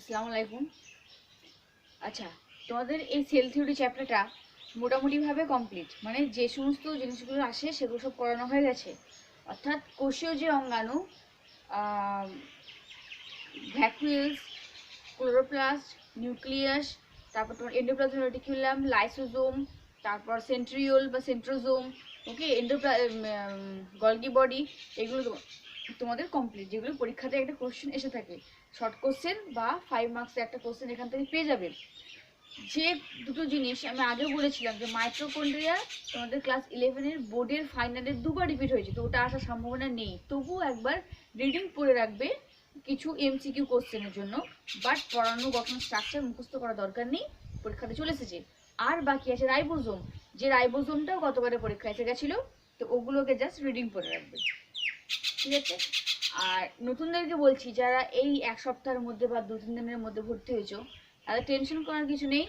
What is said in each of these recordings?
আসসালামু আলাইকুম। আচ্ছা, তোমাদের এই সেল থিওরি চ্যাপ্টারটা মোটামুটিভাবে কমপ্লিট, মানে যে সমস্ত জিনিসগুলো আসে সেগুলো সব পড়ানো হয়ে গেছে। অর্থাৎ কোষীয় যে অঙ্গাণু, ভ্যাকুয়েলস, ক্লোরোপ্লাস্ট, নিউক্লিয়াস, তারপর তোমার এন্ডোপ্লাজমিক রেটিকুলাম, লাইসোজোম, তারপর সেন্ট্রিওল বা সেন্ট্রোজোম, ওকে, গলগি বডি, এগুলো তোমাদের কমপ্লিট, যেগুলো পরীক্ষাতে একটা কোশ্চেন এসে থাকে, শর্ট কোশ্চেন বা 5 মার্কসের একটা কোশ্চেন এখান থেকে পেয়ে যাবে। যে দুটো জিনিস আমি আগেও বলেছিলাম যে মাইটোকন্ড্রিয়া তোমাদের ক্লাস 11-এর বোর্ডের ফাইনালের দুবার রিপিট হয়েছে, তো ওটা আসার সম্ভাবনা নেই, তবুও একবার রিডিং পড়ে রাখবে কিছু এমসিকিউ কোশ্চেনের জন্য। বাট পড়ানো গঠন স্ট্রাকচার মুখস্থ করা দরকার নেই, পরীক্ষাতে চলে এসেছে। আর বাকি আছে রাইবোজোম, যে রাইবোজোমটাও গতবারে পরীক্ষা এসে গেছিলো, তো ওগুলোকে জাস্ট রিডিং পড়ে রাখবে, ঠিক আছে? আর নতুনদেরকে বলছি, যারা এই এক সপ্তাহের মধ্যে বা 2-3 দিনের মধ্যে ভর্তি হয়েছো, তাদের টেনশন করার কিছু নেই।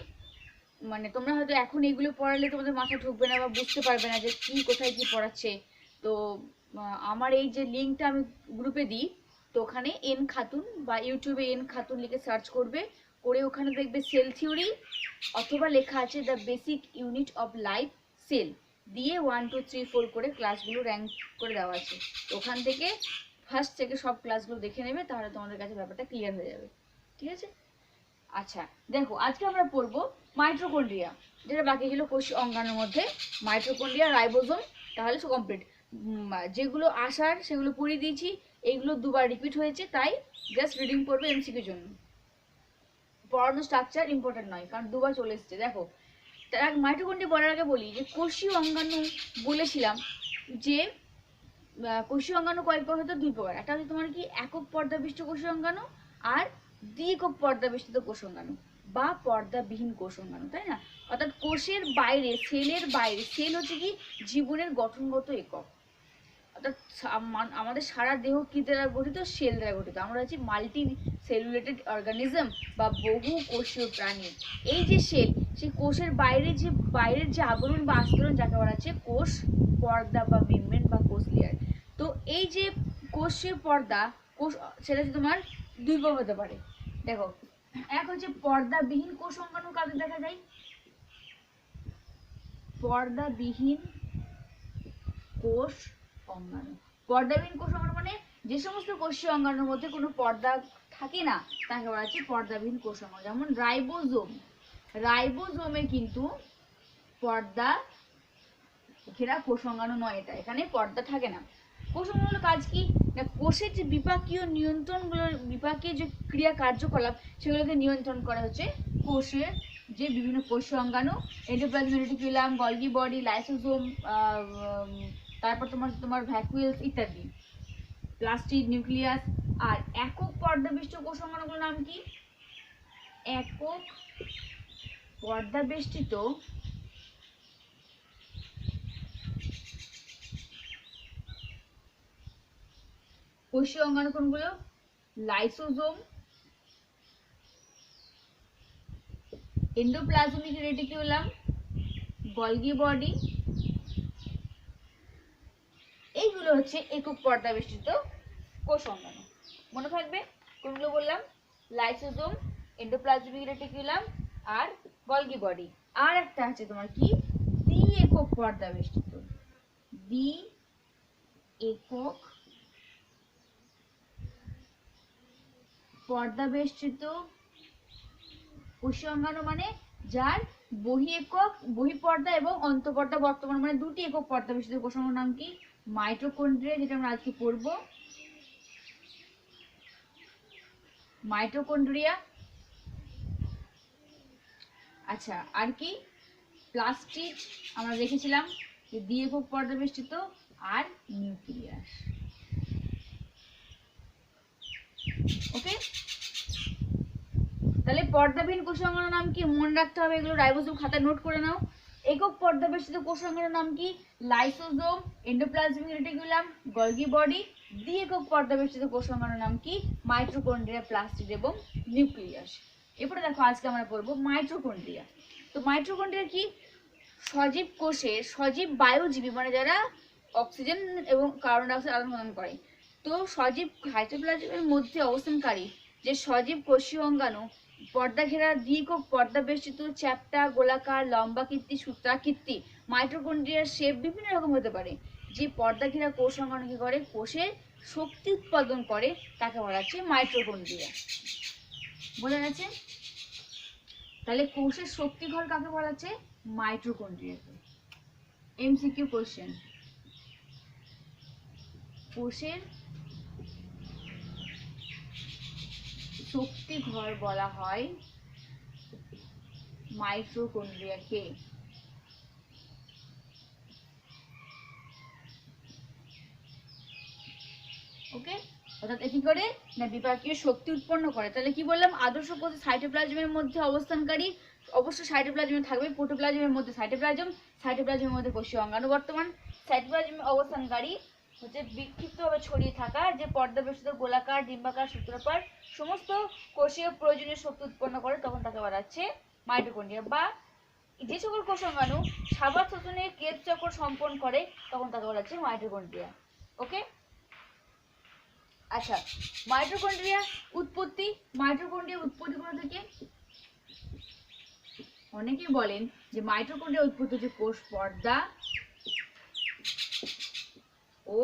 মানে তোমরা হয়তো এখন এইগুলো পড়ালে তোমাদের মাথায় ঢুকবে না বা বুঝতে পারবে না যে কি কোথায় কি পড়াচ্ছে। তো আমার এই যে লিঙ্কটা আমি গ্রুপে দিই, তো ওখানে এন খাতুন বা ইউটিউবে এন খাতুন লিখে সার্চ করবে, করে ওখানে দেখবে সেল থিওরি, অথবা লেখা আছে the basic unit of life cell, দিয়ে 1 2 3 4 করে ক্লাসগুলো র্যাঙ্ক করে দেওয়া আছে। তো ওখান থেকে ফার্স্ট থেকে সব ক্লাসগুলো দেখে নেবে, তাহলে তোমাদের কাছে ব্যাপারটা ক্লিয়ার হয়ে যাবে, ঠিক আছে? আচ্ছা, দেখো আজকে আমরা পড়বো মাইটোকন্ড্রিয়া, যেটা বাকি ছিল কোষ অঙ্গাণুর মধ্যে। মাইটোকন্ড্রিয়া, রাইবোজোম, তাহলে সব কমপ্লিট। যেগুলো আসার সেগুলো পড়িয়ে দিয়েছি, এইগুলো দুবার রিপিট হয়েছে, তাই জাস্ট রিডিং পড়বে এমসিকিউর জন্য। পড়ানো স্ট্রাকচার ইম্পর্টেন্ট নয়, কারণ দুবার চলে এসেছে। দেখো, তার আগে মাইটোকন্ড্রিয়া বলার আগে বলি যে কোষীয় অঙ্গাণু বলেছিলাম যে কোষীয় অঙ্গাণু কয়েক প্রকার, হয়তো 2 প্রকার। একটা হচ্ছে তোমার কি একক পর্দাবিষ্ট কোষীয় অঙ্গাণু, আর দ্বি-একক পর্দাবেষ্টিত কোষ অঙ্গাণু বা পর্দাবিহীন কোষ অঙ্গাণু, তাই না? অর্থাৎ কোষের বাইরে, সেলের বাইরে, সেল হচ্ছে কি জীবনের গঠনগত একক। অর্থাৎ আমাদের সারা দেহ কি দ্বারা গঠিত? সেল দ্বারা গঠিত। আমরা হচ্ছে মাল্টি সেলুলেটেড অর্গানিজম বা বহু কোষীয় প্রাণী। এই যে সেল, সেই কোষের বাইরে যে বাইরের যে আবরণ বা আস্তরণ, যাকে বলা হচ্ছে কোষ পর্দা বা মেমব্রেন বা কোষ লেয়ার। তো এই যে কোষীয় পর্দা, কোষ, সেটা হচ্ছে তোমার 2 প্রকার হতে পারে। দেখো, এক হচ্ছে পর্দাবিহীন কোষ অঙ্গাণু, কাদের দেখা যায়? পর্দাবিহীন কোষ অঙ্গাণু। পর্দাবিহীন কোষ অঙ্গাণু মানে যে সমস্ত কোষীয় অঙ্গাণুর মধ্যে কোনো পর্দা থাকে না, তাকে বলা হচ্ছে পর্দাবিহীন কোষ অঙ্গাণু। যেমন রাইবোজোম, রাইবোজোমে কিন্তু পর্দা ঘেরা কোষ অঙ্গাণু নয়, এটা, এখানে পর্দা থাকে না। কোষ অঙ্গাণুর কাজ কি? না, কোষের যে বিপাকীয় নিয়ন্ত্রণগুলোর, বিপাকীয় যে ক্রিয়া কার্যকলাপ, সেগুলোকে নিয়ন্ত্রণ করা হচ্ছে কোষের যে বিভিন্ন কোষীয় অঙ্গাণু, endoplasmic reticulum, Golgi body, lysosome, তারপর তোমার ভ্যাকুয়েলস ইত্যাদি, প্লাস্টিড, নিউক্লিয়াস। আর একক পর্দাবিষ্ট কোষ অঙ্গাণুগুলোর নাম কি? একক পর্দাবেষ্টিত কোষীয় অঙ্গাণু কোনগুলো? Lysosome, endoplasmic reticulum, Golgi body, এইগুলো হচ্ছে একক পর্দাবেষ্টিত কোষ অঙ্গাণু। মনে থাকবে কোনগুলো বললাম? লাইসোজোম, এন্ডোপ্লাজমিক রেটিকুলাম আর গলগি বডি। আর একটা আছে তোমার কি? দ্বি-একক পর্দাবেষ্টিত, দ্বি-একক পর্দাবেষ্টিত কোষীয় অঙ্গাণু, মানে যার বহিঃপর্দা এবং অন্তঃপর্দা বর্তমান, মানে 2টি একক পর্দাবেষ্টিত কোষ অঙ্গাণুর নাম কি? মাইটোকন্ড্রিয়া, যেটা আমরা আজকে পড়বো। মাইটোকন্ড্রিয়া। আচ্ছা, আর কি? প্লাস্টিড আমরা দেখেছিলাম যে দ্বি-একক পর্দাবেষ্টিত, আর নিউক্লিয়াস। ওকে, তাহলে পর্দাবিহীন কোষ অঙ্গাণুর নাম কি? মনে রাখতে হবে, এগুলো রাইবোজোম খাতায় নোট করে নাও। একক পর্দাবেষ্টিত কোষ অঙ্গাণুর নাম কি? Lysosome, endoplasmic reticulum, Golgi body. দ্বি-একক পর্দাবেষ্টিত কোষ অঙ্গাণুর নাম কি? মাইটোকন্ড্রিয়া, প্লাস্টিড এবং নিউক্লিয়াস। এরপরে দেখো, আজকে আমরা পড়বো মাইটোকন্ড্রিয়া। তো মাইটোকন্ড্রিয়া কি? সজীব কোষের, সজীব বায়ুজীবী, মানে যারা অক্সিজেন এবং কার্বন ডাই অক্সাইড আদান প্রদান করে। তো সজীব সাইটোপ্লাজমের মধ্যে অবস্থানকারী যে সজীব কোষীয় অঙ্গাণু পর্দা ঘেরা দীর্ঘ পর্দা বেষ্টিত চ্যাপ্টা গোলাকার লম্বাকৃতি সূত্রাকৃতি মাইটোকন্ড্রিয়ার শেপ বিভিন্ন রকম হতে পারে। যে পর্দা ঘেরা কোষ অঙ্গাণু কি করে কোষের শক্তি উৎপাদন করে তাকে বলা হচ্ছে মাইটোকন্ড্রিয়া। বোঝা গেছে? তাহলে কোষের শক্তি ঘর কাকে বলা হচ্ছে? মাইটোকন্ড্রিয়াকে। এমসিকিউ কোশ্চেন, কোষের শক্তি ঘর বলা হয় মাইটোকন্ড্রিয়াকে। ওকে, অর্থাৎ কি করে না বিপাকীয় শক্তি উৎপন্ন করে। তাহলে কি বললাম? আদর্শ কোষ সাইটোপ্লাজমের মধ্যে অবস্থানকারী, অবশ্যই সাইটোপ্লাজমে থাকবে, প্রোটোপ্লাজমের মধ্যে সাইটোপ্লাজম, সাইটোপ্লাজমের মধ্যে কোষীয় অঙ্গাণু। বর্তমান সাইটোপ্লাজমে অবস্থানকারী হচ্ছে বিক্ষিপ্তভাবে ছড়িয়ে থাকা যে পর্দা বেষ্টিত গোলাকার ডিম্বাকার সূত্রাকার সমস্ত কোষীয় প্রয়োজনীয় শক্তি উৎপন্ন করে, তখন তাকে বলা হচ্ছে মাইটোকন্ড্রিয়া। বা যে সকল কোষ অঙ্গাণু সাবাত শোষণে কেদ চক্র সম্পন্ন করে তখন তাকে বলা হচ্ছে মাইটোকন্ড্রিয়া। ওকে, আচ্ছা, মাইটোকন্ড্রিয়া উৎপত্তি। মাইটোকন্ড্রিয়া উৎপত্তি কোথা থেকে? অনেকেই বলেন যে মাইটোকন্ড্রিয়া উৎপত্তি হচ্ছে কোষ পর্দা ও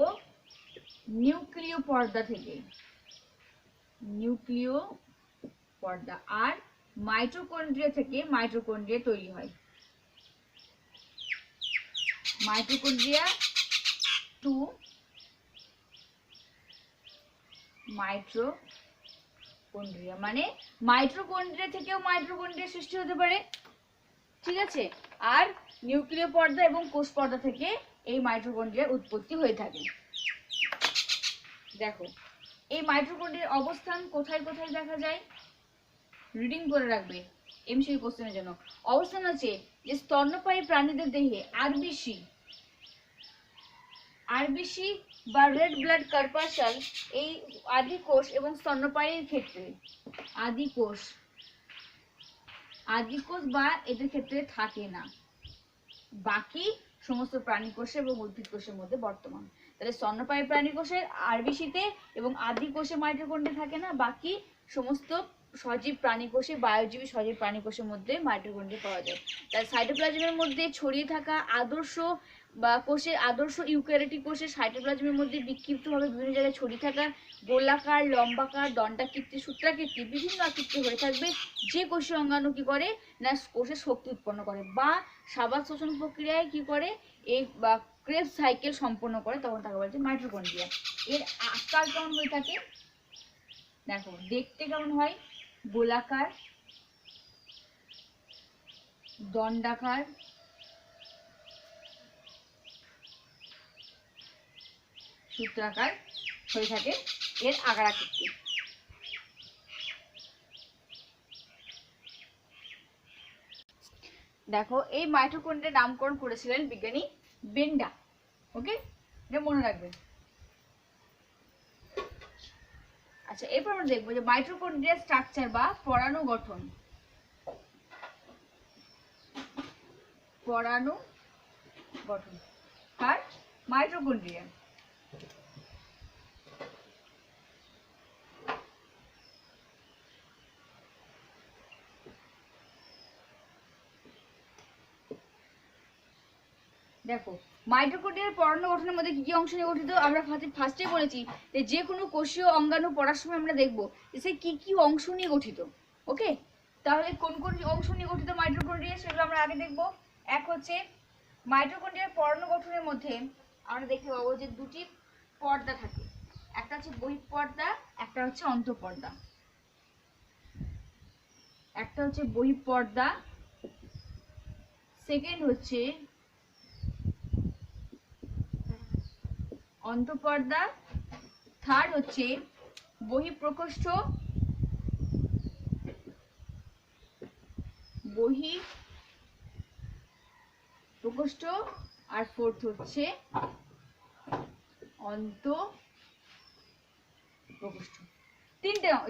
নিউক্লিয় পর্দা থেকে। নিউক্লিয় পর্দা আর মাইটোকন্ড্রিয়া থেকে মাইটোকন্ড্রিয়া তৈরি হয়। মাইটোকন্ড্রিয়া টু মাইটোকন্ড্রিয়া মানে মাইটোকন্ড্রিয়া থেকেও মাইটোকন্ড্রিয়া সৃষ্টি হতে পারে, ঠিক আছে? আর নিউক্লিয় পর্দা এবং কোষ পর্দা থেকে এই মাইটোকন্ড্রিয়ার উৎপত্তি হয়ে থাকে। দেখো এই মাইটোকন্ড্রিয়ার অবস্থান কোথায় কোথায় দেখা যায়, রিডিং করে রাখবে এমসিকিউ কোশ্চেনের জন্য। অবস্থান হচ্ছে যে স্তন্যপায়ী প্রাণীদের দেহে আরবিসি, আরবিসি বা রেড ব্লাড কর্পাসাল এই আদি কোষ এবং স্তন্যপায়ীর ক্ষেত্রে আদি কোষ বা এদের ক্ষেত্রে থাকে না, বাকি সমস্ত প্রাণী কোষে এবং উদ্ভিদ কোষের মধ্যে বর্তমান। তাহলে স্তন্যপায়ী প্রাণী কোষের আরবিসিতে এবং আদি কোষে মাইটোকন্ড্রিয়া থাকে না, বাকি সমস্ত সজীব প্রাণী কোষে বায়োজীবী সজীব প্রাণী কোষের মধ্যে মাইটোকন্ড্রিয়া পাওয়া যায়। তাই সাইটোপ্লাজমের মধ্যে ছড়িয়ে থাকা আদর্শ বা কোষের আদর্শ ইউক্যারিওটিক কোষের সাইটোপ্লাজমের মধ্যে বিক্ষিপ্তভাবে বিভিন্ন জায়গায় ছড়িয়ে থাকা গোলাকার লম্বাকার দণ্ডাকৃতি সূত্রাকৃতি বিভিন্ন আকৃতি হয়ে থাকবে যে কোষীয় অঙ্গাণু কি করে না কোষের শক্তি উৎপন্ন করে বা সাবাত শোষণ প্রক্রিয়ায় কি করে এই বা ক্রেবস সাইকেল সম্পন্ন করে, তখন তাকে বলছে মাইটোকন্ড্রিয়া। এর আকার কেমন হয়ে থাকে দেখো, দেখতে কেমন হয়? গোলাকার, দণ্ডাকার, সূত্রাকার হয়ে থাকে এর আকার আকৃতি। দেখো এই মাইটোকন্ড্রিয়ার নামকরণ করেছিলেন বিজ্ঞানী বেন্ডা। ওকে, এটা মনে রাখবেন। আচ্ছা, এরপর আমরা দেখবো যে মাইটোকন্ড্রিয়ার স্ট্রাকচার বা পরাণু গঠন। পরাণু গঠন আর মাইটোকন্ড্রিয়া। দেখো মাইটোকন্ড্রিয়ার পরাণু গঠনের মধ্যে কি কি অংশ নিয়ে গঠিত? আমরা ফার্স্টেই বলেছি যে কোনো কোষীয় অঙ্গাণু পড়ার সময় আমরা দেখবো সে কি কি অংশ নিয়ে গঠিত। ওকে, তাহলে কোন কোন অংশ নিয়ে গঠিত মাইটোকন্ড্রিয়া সেগুলো আমরা আগে দেখবো। এক হচ্ছে মাইটোকন্ড্রিয়ার পরাণু গঠনের মধ্যে আমরা দেখতে পাবো যে দুটি পর্দা থাকে, একটা হচ্ছে বহিঃপর্দা, একটা হচ্ছে অন্তঃপর্দা। একটা হচ্ছে বহিঃপর্দা, সেকেন্ড হচ্ছে অন্তঃপর্দা, থার্ড হচ্ছে বহিঃপ্রকোষ্ঠ, বহিঃপ্রকোষ্ঠ, আর ফোর্থ হচ্ছে অন্তঃপ্রকোষ্ঠ।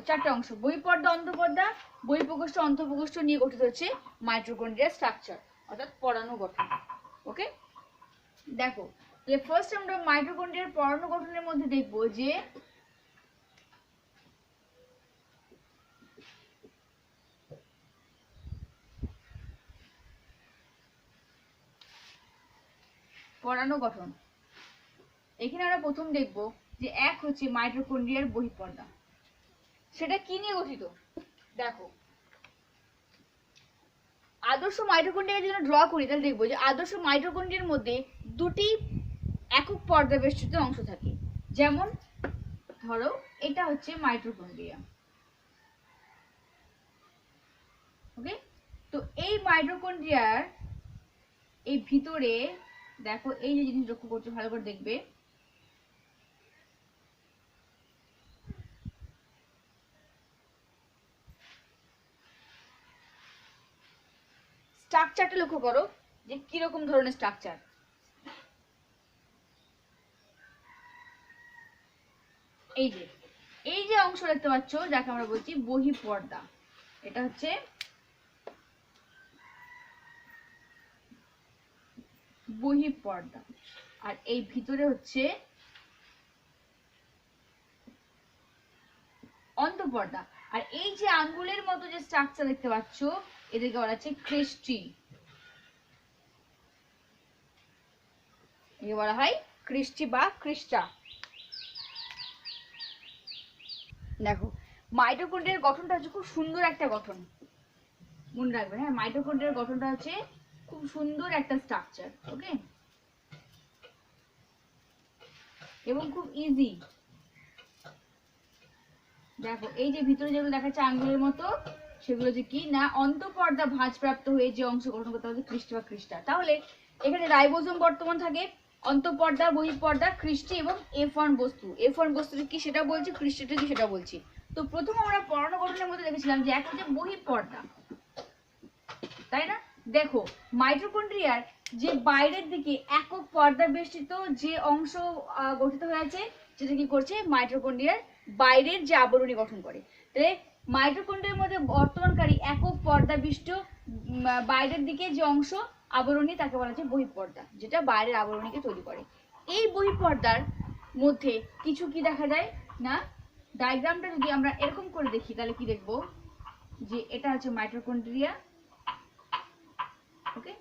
চারটে অংশ বহিঃপর্দা, অন্তঃপর্দা, বহিঃপ্রকোষ্ঠ, অন্তঃপ্রকোষ্ঠ নিয়ে গঠিত হচ্ছে মাইটোকন্ড্রিয়ার স্ট্রাকচার অর্থাৎ পরাণু গঠন। ওকে, দেখো যে ফার্স্ট আমরা মাইটোকন্ড্রিয়ার পরাণু গঠনের মধ্যে দেখবো যে পরাণু গঠন। এখানে আমরা প্রথম দেখব যে এক হচ্ছে মাইটোকন্ড্রিয়ার বহিঃপর্দা। সেটা কি নিয়ে গঠিত? দেখো, আদর্শ মাইটোকন্ড্রিয়াকে যদি ড্র করি তাহলে দেখবো যে আদর্শ মাইটোকন্ড্রিয়ার মধ্যে দুটি একক পর্দা বেষ্টিত অংশ থাকে। যেমন ধরো এটা হচ্ছে মাইটোকন্ড্রিয়া, ওকে। তো এই মাইটোকন্ড্রিয়ার এই ভিতরে দেখো এই যে জিনিস লক্ষ্য করছো, ভালো করে দেখবে, স্ট্রাকচারটা লক্ষ্য করো যে কিরকম ধরনের স্ট্রাকচার। এই যে অংশ দেখতে পাচ্ছ যাকে আমরা বলছি বহিঃপর্দা, এটা হচ্ছে বহিঃপর্দা। আর এই ভিতরে হচ্ছে অন্তঃপর্দা। আর এই যে আঙ্গুলের মতো যে স্ট্রাকচার দেখতে পাচ্ছ এদেরকে বলা হচ্ছে ক্রিস্টি, একে বলা হয় ক্রিস্টি বা ক্রিস্টা। দেখো মাইটোকন্ড্রিয়ার গঠনটা হচ্ছে খুব সুন্দর একটা গঠন, মনে রাখবে। হ্যাঁ, মাইটোকন্ড্রিয়ার গঠনটা হচ্ছে খুব সুন্দর একটা স্ট্রাকচার, ওকে, এবং খুব ইজি। দেখো এই যে ভিতরে যেগুলো দেখাচ্ছে আঙ্গুলের মতো, সেগুলো যে কি না অন্তঃপর্দা ভাঁজপ্রাপ্ত হয়ে যে অংশ গঠন করতে হবে ক্রিস্টি বা ক্রিস্টা। তাহলে এখানে রাইবোজোম বর্তমান থাকে, অন্তঃপর্দা, বহিঃপর্দা, ক্রিস্টি এবং F1 বস্তু। F1 বস্তুটা কি সেটা বলছি, ক্রিস্টিটা কি সেটা বলছি। তো প্রথম আমরা পরাণু গঠনের মধ্যে দেখেছিলাম যে এক হচ্ছে বহিঃপর্দা, তাই না? দেখো মাইটোকন্ড্রিয়ার যে বাইরের দিকে একক পর্দা বেষ্টিত যে অংশ গঠিত হয়েছে যেটা কি করছে মাইটোকন্ড্রিয়ার বাইরের যে আবরণী গঠন করে। তাহলে মাইটোকন্ড্রিয়ার মধ্যে বর্তমানকারী একক পর্দা বিশিষ্ট বাইরের দিকে যে অংশ আবরণী তাকে বলা হচ্ছে বহিঃপর্দা, যেটা বাইরের আবরণীকে তৈরি করে। এই বহিঃপর্দার মধ্যে কিছু কি দেখা যায় না, ডায়াগ্রামটা যদি আমরা এরকম করে দেখি তাহলে কি দেখবো যে এটা হচ্ছে মাইটোকন্ড্রিয়া, ওকে।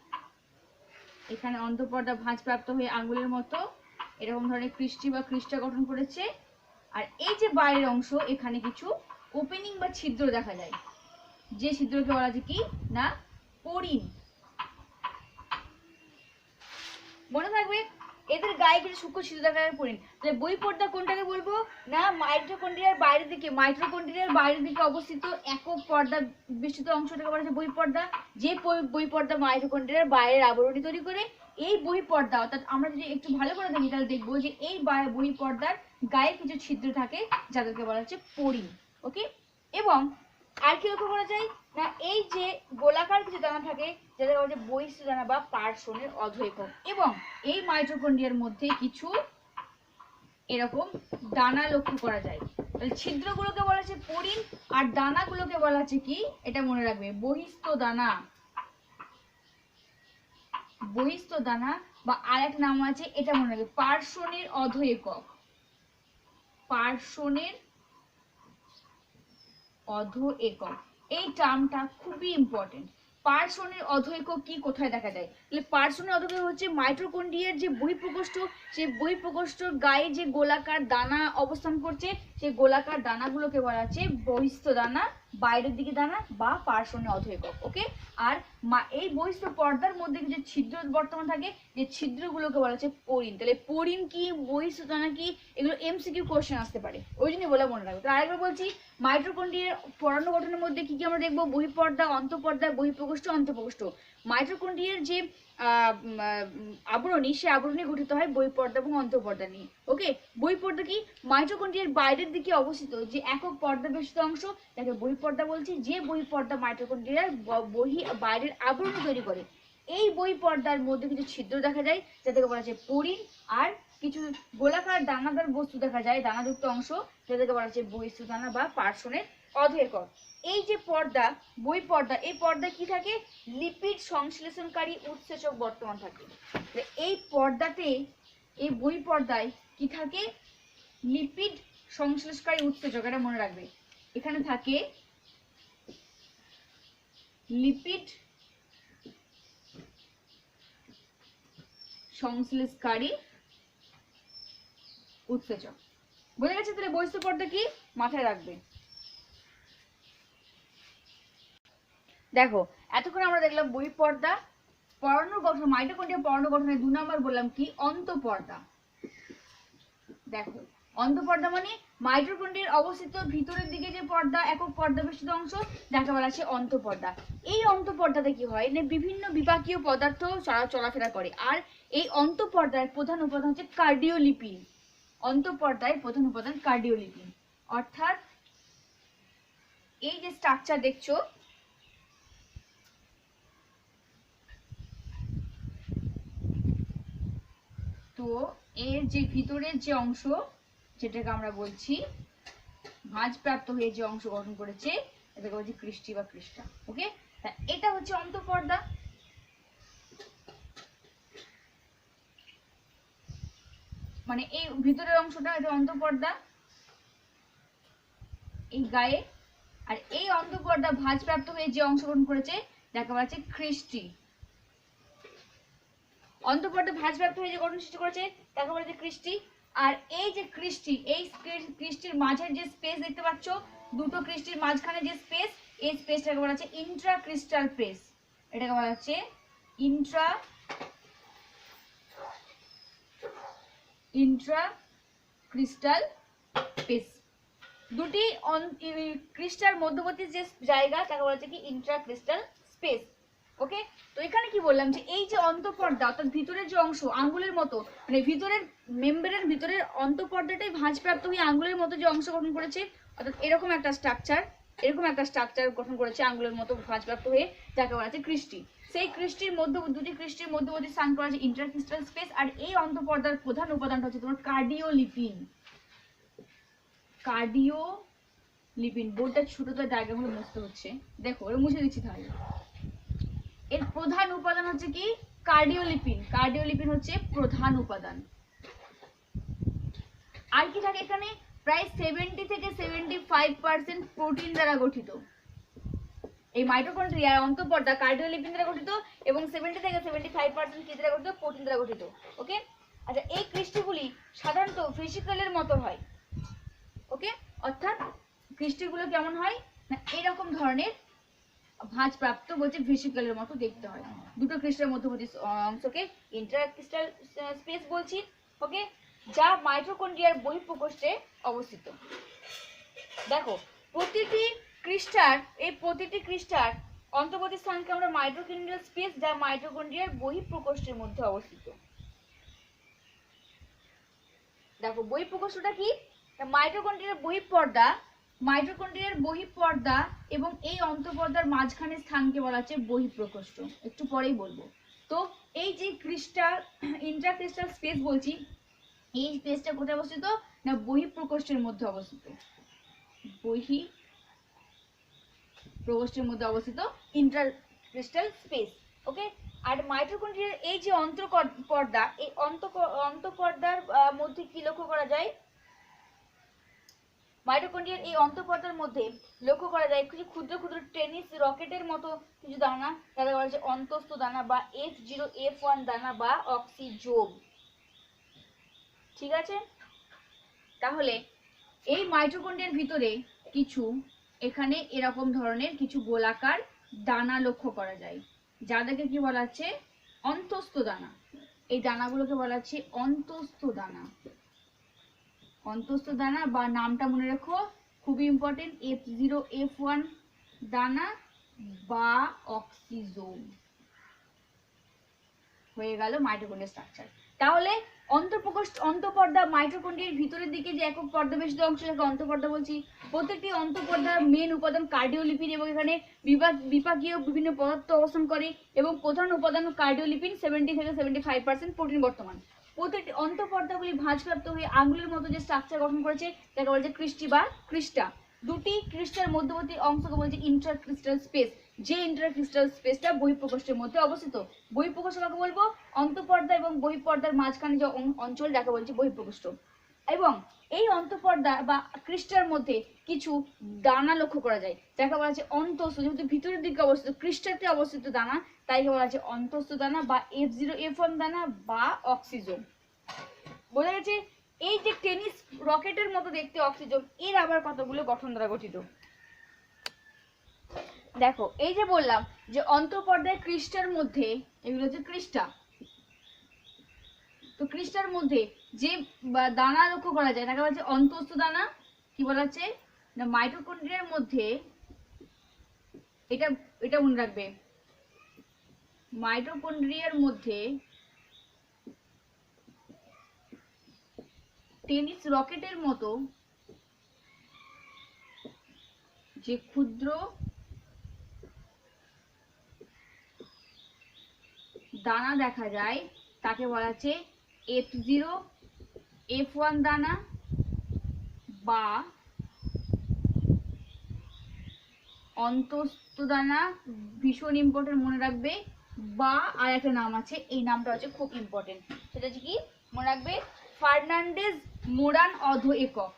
এখানে অন্তঃপর্দা ভাঁজপ্রাপ্ত হয়ে আঙ্গুলের মতো এরকম ধরনের ক্রিস্টি বা ক্রিস্টা গঠন করেছে। আর এই যে বাইরের অংশ এখানে কিছু ওপেনিং বা ছিদ্র দেখা যায়, যে ছিদ্রকে বলা যায় কি না পোরিন। মনে থাকবে এদের গায়ে কিছু সূক্ষ্ম ছিদ্র দেখা যায়, পোরিন। তাহলে বহিঃপর্দা কোনটাকে বলবো না মাইটোকন্ড্রিয়ার বাইরের দিকে, মাইটোকন্ড্রিয়ার বাইরের দিকে অবস্থিত একক পর্দা বিস্তৃত অংশটাকে বলা যায় বহিঃপর্দা। যে বহিঃপর্দা মাইটোকন্ড্রিয়ার বাইরের আবরণী তৈরি করে। এই বহিঃপর্দা অর্থাৎ আমরা যদি একটু ভালো করে দেখি তাহলে দেখবো যে এই বহিঃপর্দার গায়ে কিছু ছিদ্র থাকে যাদেরকে বলা হচ্ছে পোরিন, ওকে। এবং আর কি লক্ষ্য করা যায় না এই যে গোলাকার কিছু দানা থাকে যাদের বলা যায় বহিঃস্থ দানা বা পার্শ্বনের অধঃএকক। এবং এই মাইটোকন্ড্রিয়ার মধ্যে কিছু এরকম দানা লক্ষ্য করা যায়। তাহলে ছিদ্রগুলোকে বলা হচ্ছে পোরিন আর দানাগুলোকে বলা হচ্ছে কি, এটা মনে রাখবে, বহিঃস্থ দানা। বহিঃস্থ দানা বা আরেক নাম আছে এটা মনে রাখবে পার্শ্বনের অধঃএকক। পার্শ্বনের অধঃএকক এই টার্মটা খুবই ইম্পর্টেন্ট। পার্শ্বনের অধঃএকক কি কোথায় দেখা যায়? তাহলে পার্শ্বনের অধঃএকক হচ্ছে মাইটোকন্ড্রিয়ার যে বহিঃপ্রকোষ্ঠ, সেই বহিঃপ্রকোষ্ঠর গায়ে যে গোলাকার দানা অবস্থান করছে সেই গোলাকার দানাগুলোকে বলা হচ্ছে বহিঃস্থ দানা, বাইরের দিকে দানা বা পার্শ্বনের অধঃএকক, ওকে। আর এই বহিঃস্থ পর্দার মধ্যে যে ছিদ্র বর্তমান থাকে যে ছিদ্রগুলোকে বলা হচ্ছে পোরিন। তাহলে পোরিন কি, বহিঃস্থ দানা কি, এগুলো এমসিকিউ কোশ্চেন আসতে পারে, ওই জন্য বলে মনে রাখবে। তো আরেকবার বলছি, মাইটোকন্ড্রিয়ার পরাণু গঠনের মধ্যে কি কি আমরা দেখবো, বহিঃপর্দা, অন্তঃপর্দা, বহিঃপ্রকোষ্ঠ, অন্তঃপ্রকোষ্ঠ। মাইটোকন্ড্রিয়ার যে আবরণী সে আবরণী গঠিত হয় বহিঃপর্দা এবং অন্তঃপর্দা নিয়ে, ওকে। বহিঃপর্দা কি, মাইটোকন্ড্রিয়ার বাইরের দিকে অবস্থিত যে একক পর্দা বেষ্টিত অংশ তাকে বহিঃপর্দা বলছি। যে বহিঃপর্দা মাইটোকন্ড্রিয়ার বাইরের আবরণী তৈরি করে। এই বহিঃপর্দার মধ্যে কিছু ছিদ্র দেখা যায় যাদেরকে বলা যায় পোরিন, আর কিছু গোলাকার দানাদার বস্তু দেখা যায়, দানাযুক্ত অংশ, যাদেরকে বলা হচ্ছে বহিঃস্থ দানা বা পার্শ্বনের অধঃএকক। এই যে পর্দা, বহিঃপর্দা, এই পর্দায় কি থাকে, লিপিড সংশ্লেষণকারী উৎসেচক বর্তমান থাকে। এই পর্দাতে, এই বহিঃপর্দায় কি থাকে, লিপিড সংশ্লেষকারী উৎসেচক, এটা মনে রাখবে। এখানে থাকে লিপিড সংশ্লেষকারী উৎসেচক। বোঝা গেছে? তাহলে বহিঃস্থ পর্দা কি মাথায় রাখবে। দেখো এতক্ষণ আমরা দেখলাম বহিঃপর্দা, পরাণু গঠন, মাইটোকন্ড্রিয়া পরাণু গঠনের 2 নম্বর বললাম কি অন্তঃপর্দা। দেখো অন্তঃপর্দা মানে মাইটোকন্ড্রিয়ার অবস্থিত ভিতরের দিকে যে পর্দা, একক পর্দা বেষ্টিত অংশ, যাকে বলা আছে অন্তঃপর্দা। এই অন্তঃপর্দাতে কি হয় না, বিভিন্ন বিপাকীয় পদার্থ চলাফেরা করে। আর এই অন্তঃপর্দার প্রধান উপাদান হচ্ছে কার্ডিওলিপিন। অন্তঃপর্দায় প্রধান উপাদান কার্ডিওলিপিন। অর্থাৎ এই যে স্ট্রাকচার দেখছো, তো এর যে ভিতরের যে অংশ, যেটাকে আমরা বলছি ভাঁজপ্রাপ্ত হয়ে যে অংশ গঠন করেছে, এটাকে বলছি কৃষ্টি বা কৃষ্টা। ওকে, এটা হচ্ছে অন্তঃপর্দা। মানে এই ভিতরের অংশটা এটা অন্তঃপর্দা, এই গায়ে। আর এই অন্তঃপর্দা ভাঁজপ্রাপ্ত হয়ে যে অংশ গঠন করেছে, যাকে বলা হচ্ছে কৃষ্টি। অন্তঃপর্দা ভাঁজপ্রাপ্ত হয়ে যে গঠন সৃষ্টি করেছে, তাকে বলা হচ্ছে কৃষ্টি। আর এই যে কৃষ্টি, এই কৃষ্টির মাঝের যে স্পেস দেখতে পাচ্ছ, দুটো কৃষ্টির মাঝখানে যে স্পেস, এই স্পেসটাকে বলা হচ্ছে ইন্ট্রাক্রিস্টাল স্পেস। এটাকে বলা হচ্ছে ইন্ট্রাক্রিস্টাল স্পেস। দুটি ক্রিস্টাল মধ্যবর্তী যে জায়গা, তাকে বলা হচ্ছে কি ইন্ট্রাক্রিস্টাল স্পেস। ওকে, তো এখানে কি বললাম যে এই যে অন্তঃপর্দা অর্থাৎ ভিতরের যে অংশ আঙ্গুলের মতো, মানে ভিতরের মেমব্রেনের ভিতরের অন্তঃপর্দাটাই ভাঁজপ্রাপ্ত হয়ে আঙ্গুলের মতো যে অংশ গঠন করেছে, অর্থাৎ এরকম একটা স্ট্রাকচার গঠন করেছে আঙ্গুলের মতো ভাঁজপ্রাপ্ত হয়ে, যাকে বলা হচ্ছে কৃষ্টি। সেই কৃষ্টির দুটি কৃষ্টির মধ্যবর্তী স্থান করা হচ্ছে ইন্টারক্রিস্টাল স্পেস। আর এই অন্তঃপর্দার প্রধান উপাদানটা হচ্ছে তোমার কার্ডিওলিপিন। বোর্ডটা ছোট, তো ডায়াগ্রামগুলো মুছতে হচ্ছে। দেখো ওরা মুছে দিচ্ছি তাহলে। এর প্রধান উপাদান হচ্ছে কি কার্ডিওলিপিন। কার্ডিওলিপিন হচ্ছে প্রধান উপাদান। আর কি থাকে এখানে, প্রায় 70 থেকে 75% প্রোটিন দ্বারা গঠিত। এই মাইটোকন্ড্রিয়ার অন্তঃপর্দা কার্ডিওলিপিন দ্বারা গঠিত এবং 70 থেকে 75% কি দ্বারা গঠিত, প্রোটিন দ্বারা গঠিত। ওকে, আচ্ছা এই কৃষ্টিগুলি সাধারণত ভেসিকলের মতো হয়। ওকে, অর্থাৎ কৃষ্টিগুলো কেমন হয় না, এরকম ধরনের ভাঁজপ্রাপ্ত, বলছে ভেসিকলের মতো দেখতে হয়। দুটো ক্রিস্টাল মধ্যবর্তী অংশকে ইন্টারক্রিস্টাল স্পেস বলছি। ওকে, যা মাইটোকন্ড্রিয়ার বহিঃপ্রকোষ্ঠে অবস্থিত। দেখো প্রতিটি ক্রিস্টার অন্তর্বর্তী স্থানকে আমরা মাইটোকন্ড্রিয়াল স্পেস, যা মাইটোকন্ড্রিয়ার বহিঃপ্রকোষ্ঠের মধ্যে অবস্থিত। দেখো বহিঃপ্রকোষ্ঠটা কি, মাইটোকন্ড্রিয়ার বহিঃপর্দা এবং এই অন্তঃপর্দার মাঝখানে স্থানকে বলা হচ্ছে বহিঃপ্রকোষ্ঠ। একটু পরেই বলবো। তো এই যে ইন্ট্রাক্রিস্টাল স্পেস বলছি, এই স্পেসটা কোথায় অবস্থিত না, বহিঃপ্রকোষ্ঠের মধ্যে অবস্থিত। বহিঃপ্রকোষ্ঠের মধ্যে অবস্থিত ইন্ট্রাক্রিস্টাল স্পেস। ওকে, আর মাইটোকন্ড্রিয়ার এই যে অন্তঃপর্দা, এই অন্তঃপর্দার মধ্যে কি লক্ষ্য করা যায়, মাইটোকন্ড্রিয়ার এই অন্তঃপর্দার মধ্যে লক্ষ্য করা যায় কিছু ক্ষুদ্র ক্ষুদ্র টেনিস রকেটের মতো কিছু দানা, তাদের বলা হচ্ছে অন্তঃস্থ দানা বা F0 F1 দানা বা অক্সিজোম। ঠিক আছে, তাহলে এই মাইটোকন্ড্রিয়ার ভিতরে কিছু এখানে এরকম ধরনের কিছু গোলাকার দানা লক্ষ্য করা যায়, যাদেরকে কি বলা হচ্ছে অন্তঃস্থ দানা। এই দানাগুলোকে বলা হচ্ছে অন্তঃস্থ দানা। অন্তঃস্থ দানা বা নামটা মনে রাখো, খুবই ইম্পর্টেন্ট, F0 F1 দানা বা অক্সিজোম। হয়ে গেল মাইটোকন্ড্রিয়াল স্ট্রাকচার। তাহলে অন্তঃপর্দা মাইটোকন্ড্রিয়ার ভিতরের দিকে যে একক পর্দা বেষ্টিত অংশটাকে অন্তঃপর্দা বলছি। প্রত্যেকটি অন্তঃপর্দার মেন উপাদান কার্ডিওলিপিন এবং এখানে বিপাকীয় বিভিন্ন পদার্থ অবস্থান করে এবং প্রধান উপাদান কার্ডিওলিপিন, 70 থেকে 75% প্রোটিন বর্তমান। প্রত্যেকটি অন্তঃপর্দাগুলি ভাঁজপ্রাপ্ত হয়ে আঙ্গুলের মতো যে স্ট্রাকচার গঠন করেছে, তাকে বলা যায় কৃষ্টি বা কৃষ্টা। দুটি ক্রিস্টাল মধ্যবর্তী অংশকে বলছে ইন্টারক্রিস্টাল স্পেস, যে ইন্টারক্রিস্টাল স্পেসটা বহিঃপ্রকোষ্ঠের মধ্যে অবস্থিত। বহিঃপ্রকোষ্ঠ কাকে বলবো, অন্তঃপর্দা এবং বহিঃপর্দার মাঝখানে যে অঞ্চল, যাকে বলছে বহিঃপ্রকোষ্ঠ। এবং এই অন্তঃপর্দা বা ক্রিস্টার মধ্যে কিছু দানা লক্ষ্য করা যায়, যাকে বলা হচ্ছে অন্তঃস্থ। যেহেতু ভিতরের দিকে অবস্থিত, ক্রিস্টালতে অবস্থিত দানা, তাই বলা হচ্ছে অন্তঃস্থ দানা বা F0F1 দানা বা অক্সিজোম। বোঝা গেছে? এই যে টেনিস রকেটের মতো দেখতে অক্সিজোম, এর আবার কতগুলো গঠন দ্বারা গঠিত। দেখো, এই যে বললাম যে অন্তঃপর্দায় ক্রিস্টার মধ্যে, এগুলো হচ্ছে ক্রিস্টা, তো ক্রিস্টার মধ্যে যে দানা লক্ষ্য করা যায় তাকে বলা হচ্ছে অন্তঃস্থ দানা। কি বলা হচ্ছে না, মাইটোকন্ড্রিয়ার মধ্যে, এটা এটা মনে রাখবে, মাইটোকন্ড্রিয়ার মধ্যে টেনিস রকেটের মতো যে ক্ষুদ্র দানা দেখা যায় তাকে বলা হচ্ছে F0F1 দানা বা অন্তঃস্থ দানা। ভীষণ ইম্পর্টেন্ট, মনে রাখবে। বা আর একটা নাম আছে, এই নামটা হচ্ছে খুব ইম্পর্টেন্ট, সেটা হচ্ছে কি মনে রাখবে, ফার্নান্ডেজ মোরান অধ একক।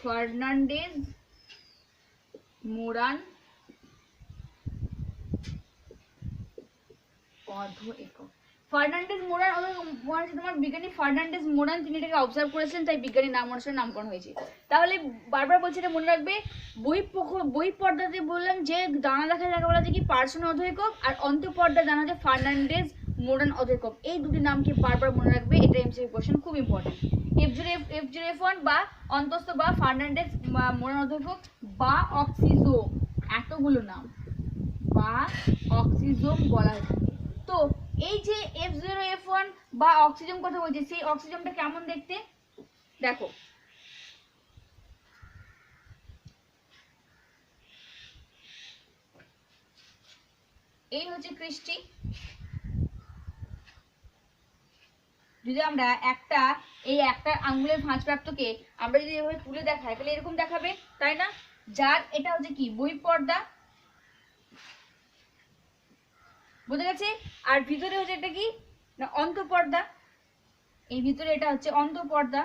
ফার্নান্ডেজ মোরান অধ একক। ফার্নান্ডেজ মোরান তোমার বিজ্ঞানী ফার্নান্ডেজ মোরান, তিনি এটাকে অবজার্ভ করেছিলেন, তাই বিজ্ঞানী নাম অনুসারে নামকরণ হয়েছে। তাহলে বারবার বলছি, এটা মনে রাখবে। বই পর্দাতে বললাম যে দানা দেখা যাকে বলা যায় কি পার্সন অধ একক, আর অন্তঃপর্দা জানা যায় ফার্নান্ডেজ মোরান অধ একক। এই দুটি নামকে বারবার মনে রাখবে, এটা এমসিকিউ কোশ্চেন, খুব ইম্পর্টেন্ট। F0F1 বা অন্তঃস্থ বা ফার্নান্ডেজ মোরান অধ একক বা অক্সিজোম, এতগুলো নাম বা অক্সিজোম বলা হয়। তো এই যে F0F1 বা অক্সিজোম কথা বলছি, সেই অক্সিজোমটা কেমন দেখতে দেখো। এই হচ্ছে ক্রিস্টি। যদি আমরা এই একটা আঙ্গুলের ভাঁজ প্রাপ্তকে আমরা যদি এভাবে তুলে দেখাই, তাহলে এরকম দেখাবে, তাই না? যার এটা হচ্ছে কি বহিঃপর্দা, বোঝা গেছে? আর ভিতরে হচ্ছে এটা কি না অন্তঃপর্দা। এই ভিতরে এটা হচ্ছে অন্তঃপর্দা।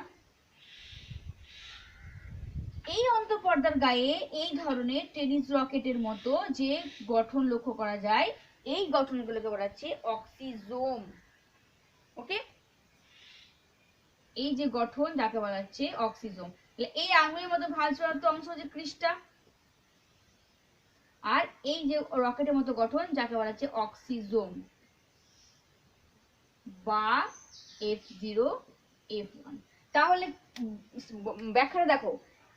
এই অন্তঃপর্দার গায়ে এই ধরনের টেনিস রকেটের মতো যে গঠন লক্ষ্য করা যায়, এই গঠনগুলোকে বলা হচ্ছে অক্সিজোম। ওকে, এই যে গঠন যাকে বলা হচ্ছে অক্সিজোম। এই আঙ্গুলের মতো ভাঁজপ্রাপ্ত অংশ হচ্ছে ক্রিস্টা, আর এই যে রকেটের মতো গঠন যাকে বলা হচ্ছে অক্সিজোম বা F0F1। তাহলে ব্যাখ্যাটা দেখো,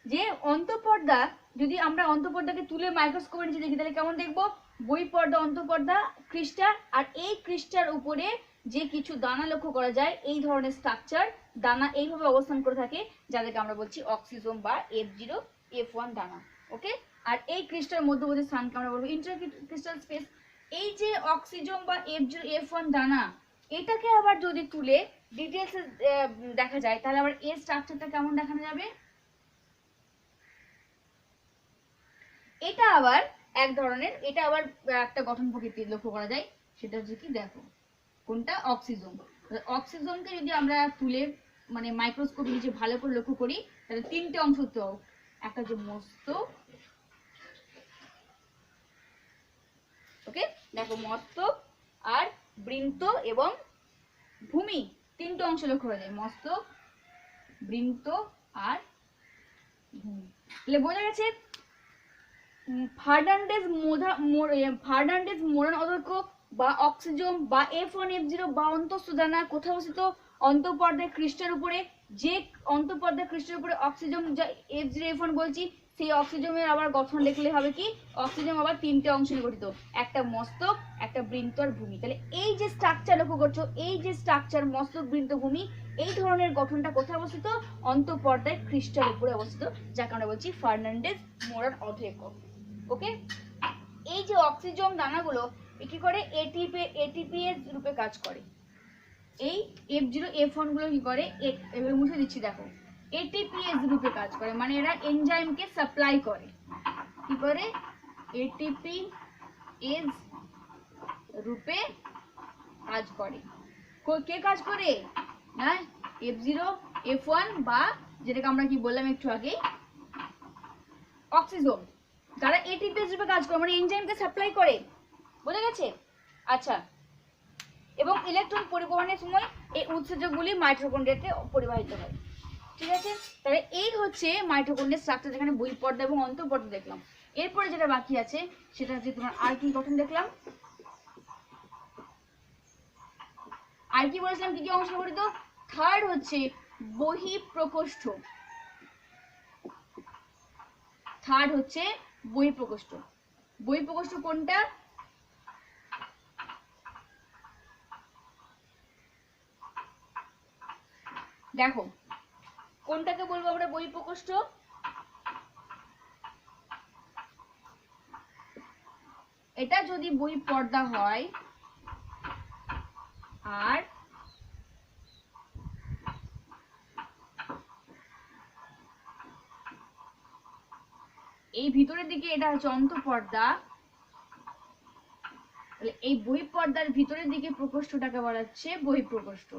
যে অন্তঃপর্দা, যদি আমরা অন্তঃপর্দাকে তুলে মাইক্রোস্কোপের নিচে দেখি, তাহলে কেমন দেখবো? বহিঃপর্দা, অন্তঃপর্দা, ক্রিস্টাল, আর এই ক্রিস্টার উপরে যে কিছু দানা লক্ষ্য করা যায়, এই ধরনের স্ট্রাকচার দানা এইভাবে অবস্থান করে থাকে, যাদেরকে আমরা বলছি অক্সিজোম বা F0F1 দানা। ওকে, আর এই ক্রিস্টাল মধ্যবর্তী স্থানকে আমরা বলবো ইন্টারক্রিস্টাল স্পেস। এই যে অক্সিজোম বা F0F1 দানা, এটাকে আবার যদি তুলে ডিটেলসে দেখা যায়, তাহলে আবার এর স্ট্রাকচারটা কেমন দেখানো যাবে? এটা আবার এক ধরনের, এটা আবার একটা গঠন প্রকৃতি লক্ষ্য করা যায়, সেটা হচ্ছে কি দেখো, কোনটা? অক্সিজোম। অক্সিজোমকে যদি আমরা তুলে মানে মাইক্রোস্কোপে নিচে ভালো করে লক্ষ্য করি, তাহলে তিনটে অংশ তো, একটা হচ্ছে মস্তক, ওকে দেখো, মস্তক আর বৃন্ত এবং ভূমি, তিনটে অংশ লক্ষ্য করা যায়, মস্তক, বৃন্ত আর ভূমি। তাহলে বোঝা গেছে ফার্নান্ডেজ মোরান অধ্যক্ষ বা অক্সিজোম বা F1F0 বা অন্তঃস্থ দানা কোথায় অবস্থিত? অন্তঃপর্দায় ক্রিস্টাল উপরে। যে অন্তঃপর্দায় ক্রিস্টাল উপরে অক্সিজোম যা F0F1 বলছি, সেই অক্সিজোমের আবার গঠন লিখলে হবে কি, অক্সিজোম আবার তিনটে অংশ নিয়ে গঠিত, একটা মস্তক, একটা বৃন্ত আর ভূমি। তাহলে এই যে স্ট্রাকচার লক্ষ্য করছো, এই যে স্ট্রাকচার মস্তক, বৃন্ত, ভূমি, এই ধরনের গঠনটা কোথায় অবস্থিত? অন্তঃপর্দায় ক্রিস্টাল উপরে অবস্থিত, যাকে আমরা বলছি ফার্নান্ডেজ মোরান অধ একক। ওকে, এই যে অক্সিজোম দানাগুলো কি করে? এটিপিএস রূপে কাজ করে। এই F0F1 গুলো কি করে? এগুলো মুছে দিচ্ছি, দেখো, এটিপিএস রূপে কাজ করে, মানে এরা এনজাইমকে সাপ্লাই করে। কি করে? এটিপিএস রূপে কাজ করে। কে কাজ করে? না, F0 F1 বা যেটাকে আমরা কি বললাম একটু আগে অক্সিজোম, যারা এটিপিএস রূপে কাজ করে, মানে এনজাইমকে সাপ্লাই করে। বোঝা গেছে? আচ্ছা, এবং ইলেকট্রন পরিবহনের সময় এই উৎসেচকগুলি মাইটোকন্ড্রিয়াতে পরিবাহিত হয়। ঠিক আছে, তাহলে এই হচ্ছে মাইটোকন্ড্রিয়ার স্ট্রাকচার, যেখানে বহিঃপর্দা এবং অন্তঃপর্দা দেখলাম। এরপরে যেটা বাকি আছে সেটা হচ্ছে তোমার আর কি গঠন দেখলাম, আর কি বলেছিলাম কি কি অংশ গঠিত। থার্ড হচ্ছে বহিঃপ্রকোষ্ঠ, থার্ড হচ্ছে বহিঃপ্রকোষ্ঠ। বহিঃপ্রকোষ্ঠ কোনটা? দেখো কোনটাকে বলবো আমরা বহিঃপ্রকোষ্ঠ? এটা যদি বহিঃপর্দা হয় আর এই ভিতরের দিকে এটা হচ্ছে অন্তঃপর্দা, তাহলে এই বহিঃপর্দার ভিতরের দিকে প্রকোষ্ঠটাকে বলা হচ্ছে বহিঃপ্রকোষ্ঠ,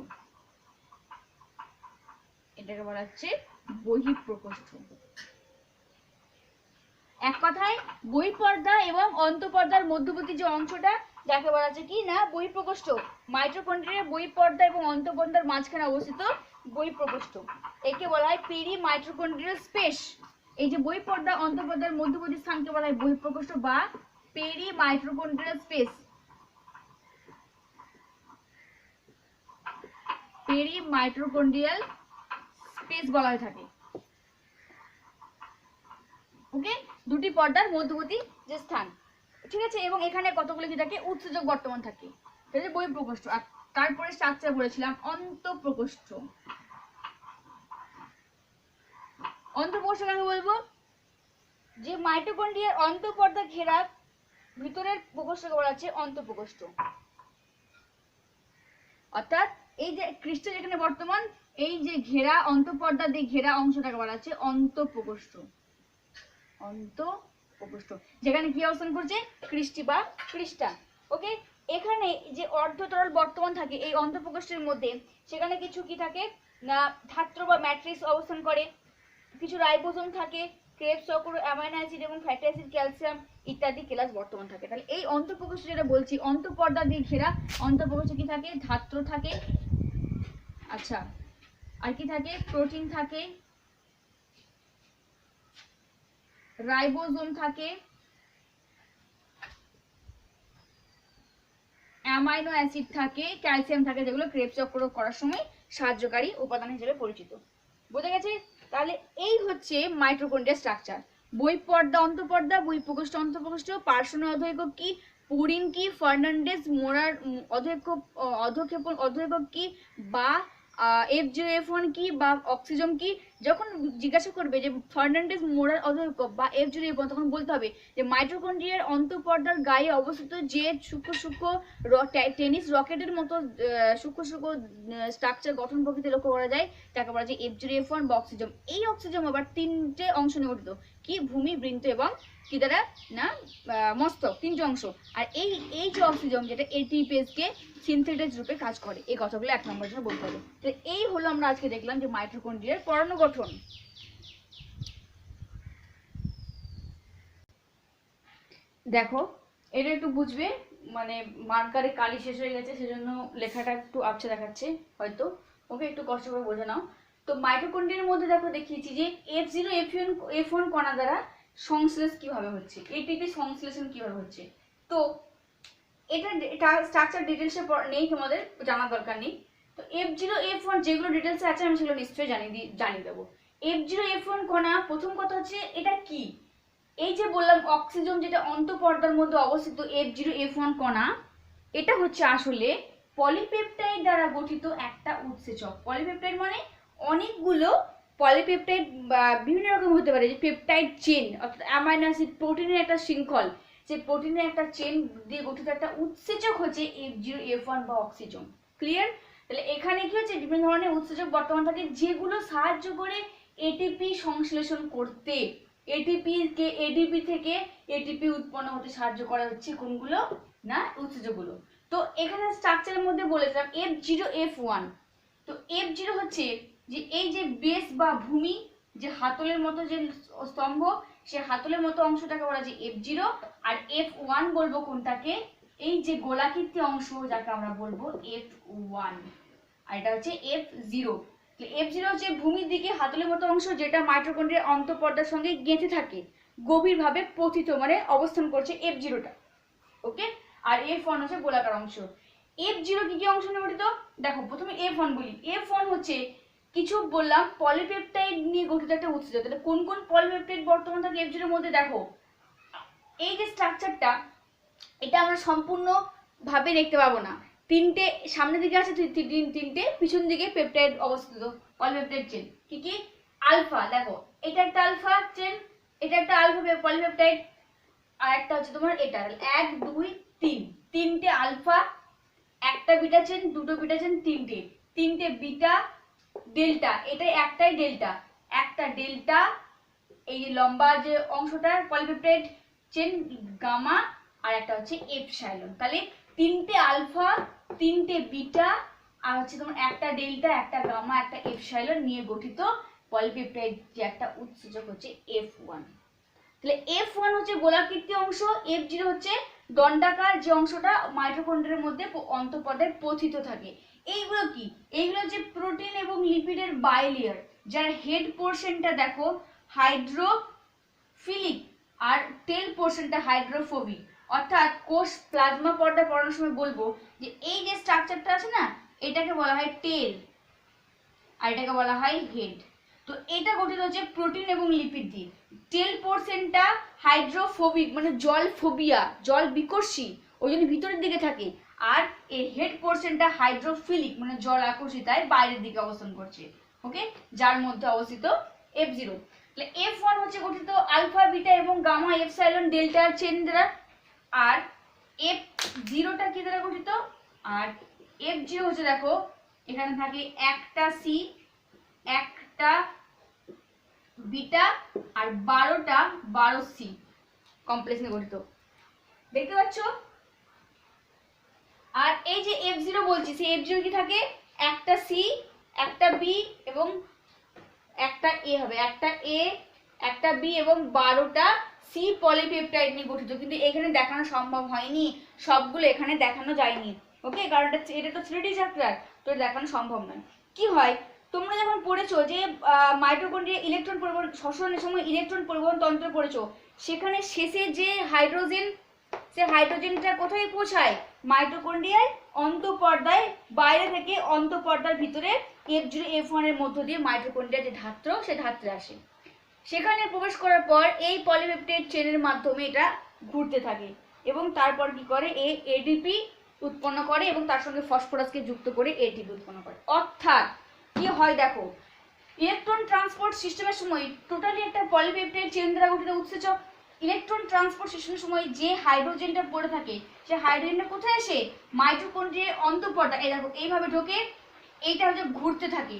এটাকে বলা হচ্ছে বহিঃপ্রকোষ্ঠ। এক কথায় বহিঃপর্দা এবং অন্তঃপর্দার মধ্যবর্তী যে অংশটা যাকে বলা হচ্ছে কি না বহিঃপ্রকোষ্ঠ। মাইটোকন্ড্রিয়ার বহিঃপর্দা এবং অন্তঃপর্দার মাঝখানে অবস্থিত বহিঃপ্রকোষ্ঠ, একে বলা হয় পেরি মাইটোকন্ড্রিয়াল স্পেস। এই যে বহিঃপর্দা অন্তঃপর্দার মধ্যবর্তী স্থানকে বলা হয় বহিঃপ্রকোষ্ঠ বা perimitochondrial space, perimitochondrial space বলা হয়ে থাকে। ওকে, দুটি পর্দার মধ্যবর্তী যে স্থান। ঠিক আছে, এবং এখানে কতগুলো কি থাকে উৎসেচক বর্তমান থাকে, তাহলে বহিঃপ্রকোষ্ঠ। আর তারপরে স্ট্রাকচার বলেছিলাম অন্তঃপ্রকোষ্ঠ। অন্তঃপ্রকোষ্ঠ কাকে বলবো? যে মাইটোকন্ড্রিয়ার অন্তঃপর্দা ঘেরা ভিতরের প্রকোষ্ঠকে বলা হচ্ছে অন্তঃপ্রকোষ্ঠ। অর্থাৎ এই যে ক্রিস্টাল যেখানে বর্তমান, এই যে ঘেরা অন্তঃপর্দা দিয়ে ঘেরা অংশটাকে বলা হচ্ছে অন্তঃপ্রকোষ্ঠ। অন্তঃপ্রকোষ্ঠ যেখানে কি অবস্থান করছে ক্রিস্টি বা ক্রিস্টা। ওকে, এখানে যে অর্ধতরল বর্তমান থাকে এই অন্তঃপ্রকোষ্ঠের মধ্যে, সেখানে কিছু কি থাকে না ধাত্র বা ম্যাট্রিক্স অবস্থান করে, কিছু রাইবোসোম থাকে, ক্রেবস চক্র, অ্যামাইনো অ্যাসিড এবং ফ্যাটি অ্যাসিড, ক্যালসিয়াম ইত্যাদি কেলাস বর্তমান থাকে। তাহলে এই অন্তঃপ্রকোষ্ঠ যেটা বলছি অন্তঃপর্দা দিয়ে ঘেরা অন্তঃপ্রকোষ্ঠে কি থাকে ধাত্র থাকে, আচ্ছা আর কি থাকে প্রোটিন থাকে, রাইবোসোম থাকে, অ্যামাইনো অ্যাসিড থাকে, ক্যালসিয়াম থাকে, যেগুলো ক্রেবস চক্র করার সময় সাহায্যকারী উপাদান হিসেবে পরিচিত। বোঝা গেছে? তাহলে এই হচ্ছে মাইটোকন্ড্রিয়ার স্ট্রাকচার। বহিঃপর্দা অন্তঃপর্দা, বহিঃপ্রকোষ্ঠ অন্তঃপ্রকোষ্ঠ, পার্শ্বনীয় অধঃএকক কি, পুরিন কি, ফার্নান্ডেজ মোরার অধঃক্ষেপণ অধঃএকক কি, বা F0F1 কি, বা অক্সিজম কি। যখন জিজ্ঞাসা করবে যে ফার্নান্ডেজ মোরার অধঃএকক বা F0F1, তখন বলতে হবে যে মাইটোকন্ড্রিয়ার অন্তঃপর্দার গায়ে অবস্থিত যে সূক্ষ্ম সূক্ষ্ম টেনিস রকেটের মতো সূক্ষ্ম সূক্ষ্ম স্ট্রাকচার গঠন প্রকৃতি লক্ষ্য করা যায়, তাকে বলা যায় F0F1 বা অক্সিজম। এই অক্সিজম আবার তিনটে অংশ নিয়ে গঠিত, কি ভূমি, বৃন্ত এবং কি দ্বারা না মস্তক, তিনটে অংশ। আর এই এই যে অক্সিজম যেটা এটিপিএস কে সিনথেটাইজ রূপে কাজ করে, এই কথাগুলো এক নম্বর জন্য বলতে হবে। তো এই হলো আমরা আজকে দেখলাম যে মাইটোকন্ড্রিয়ার পরমাণু গঠন। দেখো এটা একটু বুঝবে, মানে মার্কারে কালি শেষ হয়ে গেছে সেজন্য লেখাটা একটু আবছা দেখাচ্ছে হয়তো, ওকে একটু কষ্ট করে বোঝে নাও। তো মাইটোকন্ড্রিয়ার মধ্যে দেখো দেখিয়েছি যে F0F1 কণা দ্বারা সংশ্লেষ কিভাবে হচ্ছে, এটিপি সংশ্লেষণ কিভাবে হচ্ছে। তো এটা স্ট্রাকচার ডিটেলসে নেই, তোমাদের জানার দরকার নেই। তো F0F1 যেগুলো ডিটেলসে আছে আমি সেগুলো নিশ্চয়ই জানিয়ে দেবো। F0F1 কণা, প্রথম কথা হচ্ছে এটা কি, এই যে বললাম অক্সিজম যেটা অন্তঃপর্দার মধ্যে অবস্থিত F0F1 কণা, এটা হচ্ছে আসলে পলিপেপটাইড দ্বারা গঠিত একটা উৎসেচক। পলিপেপটাইড মানে অনেকগুলো পলিপেপটাইড বিভিন্ন রকম হতে পারে, যে পেপটাইড চেন অর্থাৎ অ্যামাইনো অ্যাসিড প্রোটিনের একটা শৃঙ্খল, যে প্রোটিনের একটা চেন দিয়ে গঠিত একটা উৎসেচক হচ্ছে F0F1 বা অক্সিজম। ক্লিয়ার? তাহলে এখানে কি হচ্ছে বিভিন্ন ধরনের উৎসেচক বর্তমান থাকে যেগুলো সাহায্য করে এটিপি সংশ্লেষণ করতে, এডিপি থেকে এটিপি উৎপন্ন হতে সাহায্য করা হচ্ছে কোনগুলো না উৎসেচকগুলো। তো এখানে স্ট্রাকচারের মধ্যে বলেছিলাম F0F1। তো F0 হচ্ছে যে এই যে বেস বা ভূমি, যে হাতলের মতো যে স্তম্ভ, সে হাতলের মতো অংশটাকে বলা যায় F0, আর F1 বলবো কোনটাকে, এই যে গোলাকৃতি অংশ যাকে আমরা বলবো F1, আর এটা হচ্ছে F0। F0 হচ্ছে ভূমির দিকে হাতলের মতো অংশ, যেটা মাইটোকন্ড্রিয়ার অন্তঃপর্দার সঙ্গে গেঁথে থাকে, গভীরভাবে পতিত মানে অবস্থান করছে F0টা। ওকে, আর F1 হচ্ছে গোলাকার অংশ। F0 কি কি অংশ নিয়ে গঠিত? দেখো প্রথমে F1 বলি। F1 হচ্ছে কিছু বললাম পলিপেপটাইড নিয়ে গঠিত একটা উৎসেচক। তাহলে কোন কোন পলিপেপটাইড বর্তমান থাকে F0 এর মধ্যে? দেখো এই যে স্ট্রাকচারটা, এটা আমরা সম্পূর্ণ ভাবে দেখতে পাবো না। তিনটে সামনের দিকে আছে, তিনটে পিছন দিকে পেপটাইড অবস্থিত, পলিপেপটাইড চেন। কি কি? আলফা, দেখো এটা একটা আলফা চেন, এটা একটা আলফা পলিপেপটাইড, আর একটা হচ্ছে তোমার এটা 1 2 3, তিনটে আলফা, একটা বিটা চেন, দুটো বিটা চেন, তিনটে বিটা ডেল্টা, এটা একটাই ডেল্টা, একটা ডেল্টা, এই যে লম্বা যে অংশটা পলিপেপটাইড চেন গামা, আর একটা হচ্ছে এপসাইলন। তাহলে তিনটে আলফা, তিনটে বিটা, আর হচ্ছে তোমার একটা ডেল্টা, একটা গামা, একটা এপসাইলন নিয়ে গঠিত পলিপেপটাইড যে একটা উৎসেচক হচ্ছে F1। তাহলে F1 হচ্ছে গোলাকৃতি অংশ, F0 হচ্ছে দণ্ডাকার যে অংশটা মাইটোকন্ড্রিয়ার মধ্যে অন্তঃপর্দে পতিত থাকে। এইগুলো কি? এইগুলো হচ্ছে প্রোটিন এবং লিপিডের বাইলেয়ার, যার হেড পোর্শনটা দেখো হাইড্রোফিলিক আর টেল পোর্শনটা হাইড্রোফোবিক। অর্থাৎ কোষ প্লাজমা পর্দা পড়ানোর সময় বলবো যে এই যে স্ট্রাকচারটা আছে না, এটাকে বলা হয় টেল আর এটাকে বলা হয় হেড। তো এটা গঠিত হচ্ছে প্রোটিন এবং লিপিড দিয়ে। টেল পোর্শনটা হাইড্রোফোবিক মানে জল ফোবিয়া, জল বিকর্ষী, ওই জন্য ভিতরের দিকে থাকে। আর এই হেড পোর্শনটা হাইড্রোফিলিক মানে জল আকর্ষিতায় বাইরের দিকে অবস্থান করছে। ওকে, যার মধ্যে অবস্থিত F0। তাহলে F1 হচ্ছে গঠিত আলফা বিটা এবং গামা এপসাইলন ডেল্টার চেন দ্বারা, আর F0টা কি দ্বারা গঠিত? আর F0 হচ্ছে দেখো এখানে থাকে একটা সি, একটা বিটা আর 12 সি কমপ্লেক্স নিয়ে গঠিত, দেখতে পাচ্ছ? আর এই যে F0 বলছি, সেই F0 কি থাকে? একটা সি, একটা বি এবং একটা এ হবে, একটা এ, একটা বি এবং 12টা সি পলিপেপটাইড নিয়ে গঠিত। কিন্তু এখানে দেখানো সম্ভব হয়নি, সবগুলো এখানে দেখানো যায়নি। ওকে, কারণ এটা তো 3D চ্যাপ্টার, তো দেখানো সম্ভব নয়। কি হয়, তোমরা যখন পড়েছো যে মাইটোকন্ড্রিয়া ইলেকট্রন পরিবহন শ্বসনের সময় ইলেকট্রন পরিবহন তন্ত্র পড়েছো, সেখানে শেষে যে হাইড্রোজেন, সে হাইড্রোজেনটা কোথায় পৌঁছায়? মাইটোকন্ড্রিয়ায় অন্তঃপর্দায়, বাইরে থেকে অন্তঃপর্দার ভিতরে F0 F1 এর মধ্য দিয়ে মাইটোকন্ড্রিয়ার যে ধাত্র, সে ধাত্রে আসে। সেখানে প্রবেশ করার পর এই পলিপেপটাইড চেনের মাধ্যমে এটা ঘুরতে থাকে এবং তারপর কি করে? এডিপি উৎপন্ন করে এবং তার সঙ্গে ফসফরাসকে যুক্ত করে এটিপি উৎপন্ন করে। অর্থাৎ কি হয় দেখো, ইলেকট্রন ট্রান্সপোর্ট সিস্টেমের সময় টোটালি একটা পলিপেপটাইড চেন দ্বারা গঠিত উৎসেচক। ইলেকট্রন ট্রান্সপোর্ট সিস্টেমের সময় যে হাইড্রোজেনটা পড়ে থাকে, সে হাইড্রোজেনটা কোথায় আসে? মাইটোকন্ড্রিয়ার অন্তঃপর্দা, এই দেখো এইভাবে ঢোকে, এইটা হচ্ছে ঘুরতে থাকে,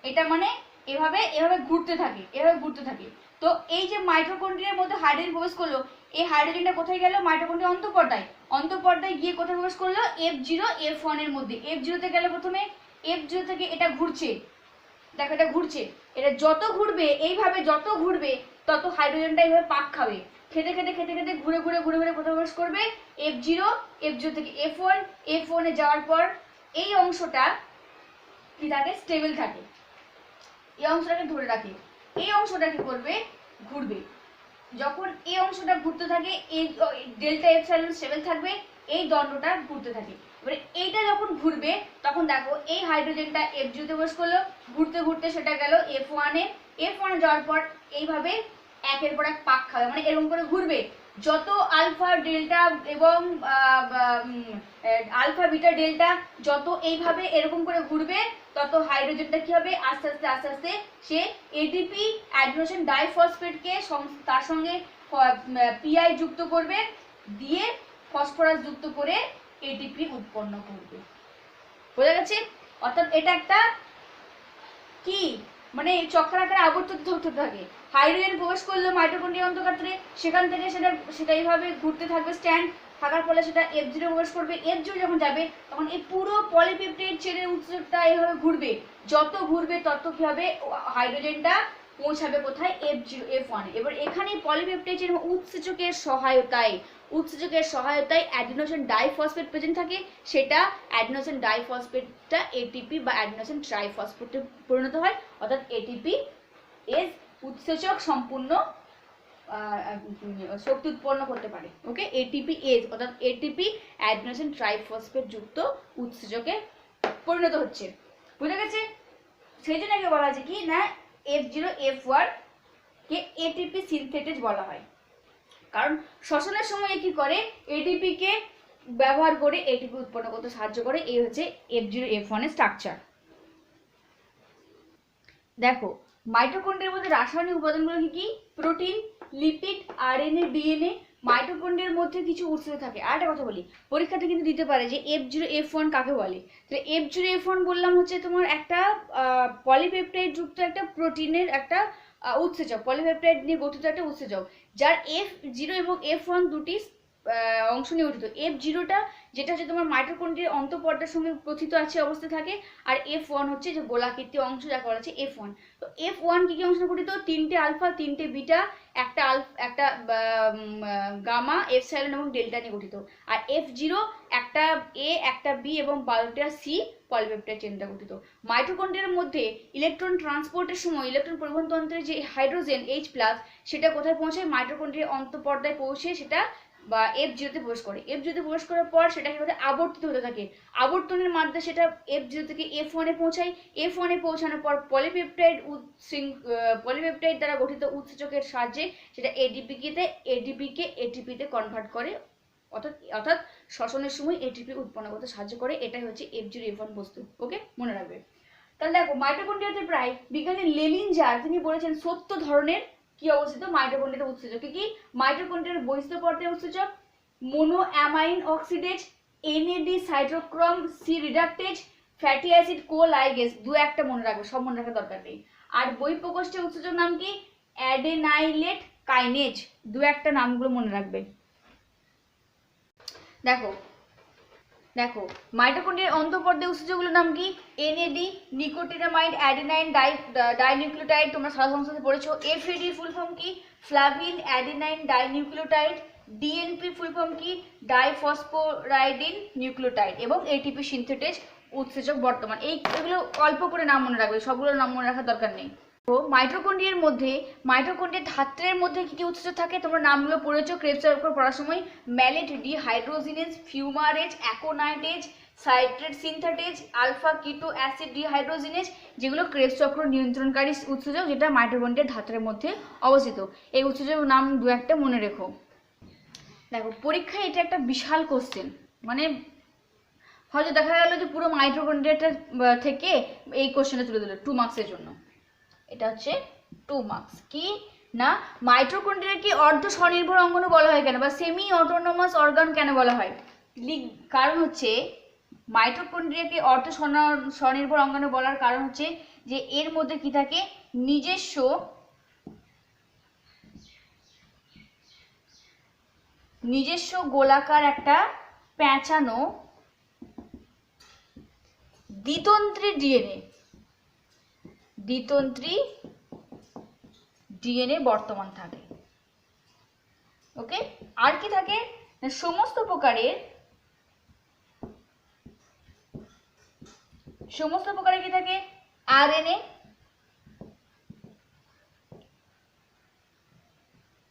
এটা মানে এভাবে এভাবে ঘুরতে থাকে, এভাবে ঘুরতে থাকে। তো এই যে মাইটোকন্ড্রিয়ার মধ্যে হাইড্রোজেন প্রবেশ করলো, এই হাইড্রোজেনটা কোথায় গেল? মাইটোকন্ড্রিয়ার অন্তঃপর্দায়, অন্তঃপর্দায় গিয়ে কোথায় প্রবেশ করলো? F0 F1 এর মধ্যে। F0 তে গেল প্রথমে, F0 থেকে এটা ঘুরছে, দেখো এটা ঘুরছে, এটা যত ঘুরবে এইভাবে, যত ঘুরবে তত হাইড্রোজেনটা এইভাবে পাক খাবে, খেতে খেতে খেতে খেতে ঘুরে ঘুরে ঘুরে ঘুরে কোথায় প্রবেশ করবে? F0, F0 থেকে F1, F1 এ যাওয়ার পর এই অংশটা কি থাকে? স্টেবল থাকে, এই অংশটাকে ধরে রাখে। এই অংশটা কি করবে? ঘুরবে। যখন এই অংশটা ঘুরতে থাকে, এই ডেল্টা এপসাইলন স্টেবল থাকবে, এই দণ্ডটা ঘুরতে থাকে। এবারে এইটা যখন ঘুরবে তখন দেখো এই হাইড্রোজেনটা F0 তে প্রবেশ করলো, ঘুরতে ঘুরতে সেটা গেল F1 এ। F1 এ যাওয়ার পর এইভাবে একের পর এক পাক খাবে, মানে এরকম করে ঘুরবে। যত আলফা ডেল্টা এবং আলফা বিটা ডেল্টা যত এইভাবে এরকম করে ঘুরবে, তত হাইড্রোজেনটা কি হবে? আস্তে আস্তে আস্তে আস্তে সে এডিপি অ্যাডিনোসিন ডাইফসফেটকে তার সঙ্গে পিআই যুক্ত করবে, দিয়ে ফসফরাস যুক্ত করে এটিপি উৎপন্ন করবে। বোঝা গেছে? অর্থাৎ এটা একটা কি মানে চক্রাকারে আবর্তিত হতে থাকে। হাইড্রোজেন প্রবেশ করলো মাইটোকন্ড্রিয়া অন্তঃগাত্রে, সেখান থেকে সেটা এইভাবে ঘুরতে থাকবে স্ট্যান্ড, থাকার ফলে সেটা F0 প্রবেশ করবে। F0 যখন যাবে তখন এই পুরো পলিপেপটাইড চেনের উৎসেচকটা এইভাবে ঘুরবে, যত ঘুরবে তত কি হবে, হাইড্রোজেনটা পৌঁছাবে কোথায়, F0 F1। এবার এখানে পলিপেপটাইড চেনের উৎসেচকের সহায়তায় অ্যাডিনোসিন ডাইফসফেট প্রেজেন্ট থাকে, সেটা অ্যাডিনোসিন ডাইফসফেটটা এটিপি বা অ্যাডিনোসিন ট্রাইফসফেটে পরিণত হয়, অর্থাৎ এটিপি এজ উৎসেচক সম্পূর্ণ শক্তি উৎপন্ন করতে পারে। ওকে, এটিপি এজ অর্থাৎ এটিপি অ্যাডিনোসিন ট্রাইফসফেট যুক্ত উৎসেচকে পরিণত হচ্ছে। বুঝা গেছে? সেই জন্য বলা হয়েছে কি না, F0 F1 কে এটিপি সিনথেটেজ বলা হয়, কারণ শ্বসনের সময় কি করে, এটিপি কে ব্যবহার করে এটিপি উৎপন্ন করতে সাহায্য করে। এই হচ্ছে F0 F1 এর স্ট্রাকচার। দেখো মাইটোকন্ড্রিয়ার মধ্যে রাসায়নিক উপাদানগুলো কি কি, প্রোটিন, লিপিড, আরএনএ, ডিএনএ। মাইটোকন্ড্রিয়ার মধ্যে কিছু উৎসেচক থাকে। আর একটা কথা বলি, পরীক্ষাতে কিন্তু দিতে পারে যে F0 F1 কাকে বলে। তাহলে F0 F1 বললাম হচ্ছে তোমার একটা পলিপেপটাইড যুক্ত একটা প্রোটিনের একটা উৎসেচক, পলিপেপটাইড নিয়ে গঠিত একটা উৎসেচক, যার F0 এবং F1 দুটি অংশ নিয়ে গঠিত। F0টা যেটা হচ্ছে তোমার মাইটোকন্ড্রিয়ার অন্তঃপর্দার সঙ্গে প্রথিত আছে অবস্থা থাকে, আর F1 হচ্ছে যে গোলাকৃতি অংশ, যাকে বলা হচ্ছে F1। তো F1 কি কি অংশ গঠিত, 3টে আলফা, 3টে বিটা, একটা গামা, এপসাইলন এবং ডেল্টা নিয়ে গঠিত। আর F0 একটা এ, একটা বি এবং 12টা সি পলিপেপটাইড চেনটা গঠিত। মাইটোকন্ড্রিয়ার মধ্যে ইলেকট্রন ট্রান্সপোর্টের সময় ইলেকট্রন পরিবহন তন্ত্রের যে হাইড্রোজেন H+, সেটা কোথায় পৌঁছায়, মাইটোকন্ড্রিয়ার অন্তঃপর্দায় পৌঁছে সেটা বা F0-তে প্রবেশ করে। F0-তে প্রবেশ করার পর সেটা কি আবর্তিত হতে থাকে, আবর্তনের মাধ্যমে সেটা F0 থেকে F1-এ পৌঁছায়। F1-এ পৌঁছানোর পর পলিপেপটাইড দ্বারা গঠিত উৎসেচকের সাহায্যে সেটা এডিপিকে এটিপিতে কনভার্ট করে, অর্থাৎ শ্বসনের সময় এটিপি উৎপন্ন করতে সাহায্য করে। এটাই হচ্ছে F0 F1 বস্তু। ওকে, মনে রাখবে। তাহলে দেখো মাইটোকন্ড্রিয়াতে প্রায় বিজ্ঞানী লেলিনজার তিনি বলেছেন 70 ধরনের কি অবস্থিত মাইটোকন্ড্রিয়াতে উৎসেচক। কি মাইটোকন্ড্রিয়ার বহিস্থ পর্যায়ে উৎসেচক, monoamine oxidase, NAD cytochrome C reductase, fatty acid CoA ligase. দু একটা মনে রাখবে, সব মনে রাখার দরকার নেই। আর বহিঃপ্রকোষ্ঠীয় উৎসেচক নাম কি, অ্যাডেনাইলেট কাইনেজ। দু একটা নামগুলো মনে রাখবে। দেখো মাইটোকন্ড্রিয়ার অন্তঃপর্যায়ে উৎসেচকগুলোর নাম কি, NAD নিকোটিনামাইড অ্যাডেনাইন ডাইনিউক্লিওটাইড, তোমরা সাধারণ সংস্কৃতে পড়েছো। FAD ফুল ফর্ম কি, flavin adenine dinucleotide. DNP full form কি, ডাইফসফোরাইডিন নিউক্লিওটাইড। এবং ATP সিনথেটেজ উৎসেচক বর্তমান। এগুলো অল্প করে নাম মনে রাখবে, সবগুলোর নাম মনে রাখার দরকার নেই। মাইটোকন্ড্রিয়ার মধ্যে মাইটোকন্ড্রিয়ার ধাত্রের মধ্যে কি কি উৎসেচক থাকে, তোমরা নামগুলো পড়েছো ক্রেবসের উপর পড়ার সময়। Malate dehydrogenase, fumarase, aconitase, citrate synthetase, alpha keto acid dehydrogenase, যেগুলো ক্রেবস চক্র নিয়ন্ত্রণকারী উৎসেচক, যেটা মাইটোকন্ড্রিয়ার ধাত্রের মধ্যে অবস্থিত। এই উৎসেচকের নাম দু একটা মনে রেখো। দেখো পরীক্ষায় এটা একটা বিশাল কোশ্চেন, মানে হয়তো দেখা গেল যে পুরো মাইটোকন্ড্রিয়াটা থেকে এই কোশ্চেনটা তুলে দিল 2 মার্কসের জন্য। এটা হচ্ছে 2 মার্কস। কি না, মাইটোকন্ড্রিয়াকে অর্ধ স্বনির্ভর অঙ্গনও বলা হয় কেন, বা সেমি অটোনোমাস অর্গান কেন বলা হয়? কারণ হচ্ছে মাইটোকন্ড্রিয়াকে অর্ধ স্বনির্ভর অঙ্গনও বলার কারণ হচ্ছে যে এর মধ্যে কি থাকে, নিজস্ব গোলাকার একটা পেঁচানো দ্বিতন্ত্রী ডিএনএ বর্তমান থাকে। ওকে, আর কি থাকে, সমস্ত প্রকারের কি থাকে, আরএনএ,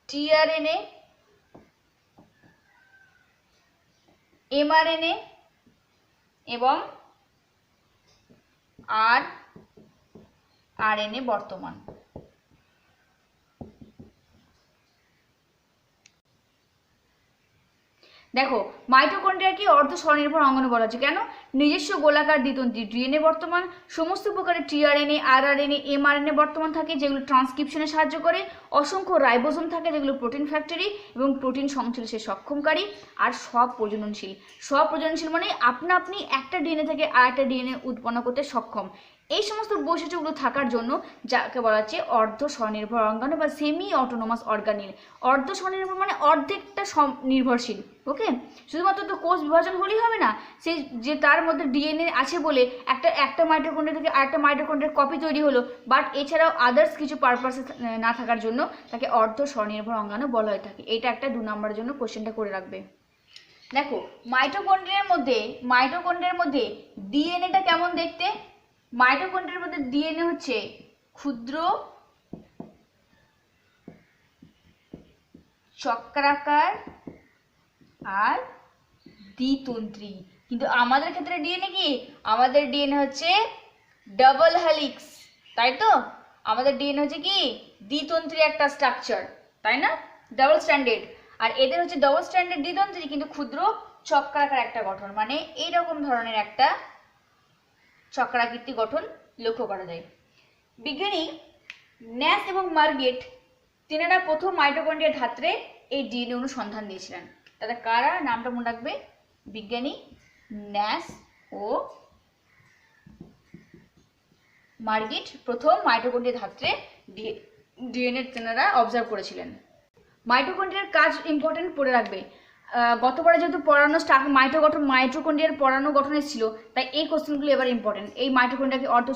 টিআরএনএ, এমআরএনএ এবং আরএনএ বর্তমান। দেখো মাইটোকন্ড্রিয়াকে অর্ধ স্বনির্ভর অঙ্গন বলা হচ্ছে কেন, নিজস্ব গোলাকার দ্বিতন্ত্রী ডিএনএ বর্তমান, সমস্ত প্রকারের টিআরএনএ, আরআরএনএ, এমআরএনএ বর্তমান থাকে, যেগুলো ট্রান্সক্রিপশনে সাহায্য করে। অসংখ্য রাইবোসোম থাকে, যেগুলো প্রোটিন ফ্যাক্টরি এবং প্রোটিন সংশ্লেষে সক্ষমকারী। আর সব প্রজননশীল মানে আপনি একটা ডিএনএ থেকে আরেকটা ডিএনএ উৎপন্ন করতে সক্ষম। এই সমস্ত বৈশিষ্ট্যগুলো থাকার জন্য যাকে বলা হচ্ছে অর্ধ স্বনির্ভর অঙ্গাণু বা সেমি অটোনোমাস অর্গানিল। অর্ধ স্বনির্ভর মানে অর্ধেকটা নির্ভরশীল। ওকে, শুধুমাত্র তো কোষ বিভাজন হলেই হবে না, সেই যে তার মধ্যে ডিএনএ আছে বলে একটা মাইটোকন্ড্রিয়া থেকে আরেকটা মাইটোকন্ড্রিয়ার কপি তৈরি হলো, বাট এছাড়াও আদার্স কিছু পারপাসে না থাকার জন্য তাকে অর্ধ স্বনির্ভর অঙ্গাণু বলা হয়ে থাকে। এটা একটা 2 নম্বরের জন্য কোশ্চেনটা করে রাখবে। দেখো মাইটোকন্ড্রিয়ার মধ্যে ডিএনএটা কেমন দেখতে? মাইটোকন্ড্রিয়ার মধ্যে ডিএনএ হচ্ছে ক্ষুদ্র চক্রাকার আর দ্বিতন্ত্রী। কিন্তু আমাদের ক্ষেত্রে ডিএনএ কি? আমাদের ডিএনএ হচ্ছে ডাবল হেলিক্স, তাই তো? আমাদের ডিএনএ হচ্ছে কি দ্বিতন্ত্রী একটা স্ট্রাকচার, তাই না? Double standard. আর এদের হচ্ছে ডাবল স্ট্যান্ডার্ড দ্বিতন্ত্রী কিন্তু ক্ষুদ্র চক্রাকার একটা গঠন, মানে এইরকম ধরনের একটা চক্রাকৃতি গঠন লক্ষ্য করা যায়। বিজ্ঞানী ন্যাস এবং মার্গেট তিনারা প্রথম মাইটোকন্ড্রিয়ার ধাত্রে এই ডিএনএ অনুসন্ধান দিয়েছিলেন। তারা কারা? নামটা মনে রাখবে, বিজ্ঞানী ন্যাস ও মার্গেট প্রথম মাইটোকন্ড্রিয়ার ধাত্রে ডিএনএ তেনারা অবজার্ভ করেছিলেন। মাইটোকন্ড্রিয়ার কাজ ইম্পর্টেন্ট পড়ে রাখবে। গতবারে যেহেতু পড়ানো মাইটোকন্ড্রিয়ার পড়ানো গঠনে ছিল, তাই এই কোশ্চেনগুলো এবার ইম্পর্টেন্ট। এই মাইটোকন্ড্রিয়াকে অর্ধ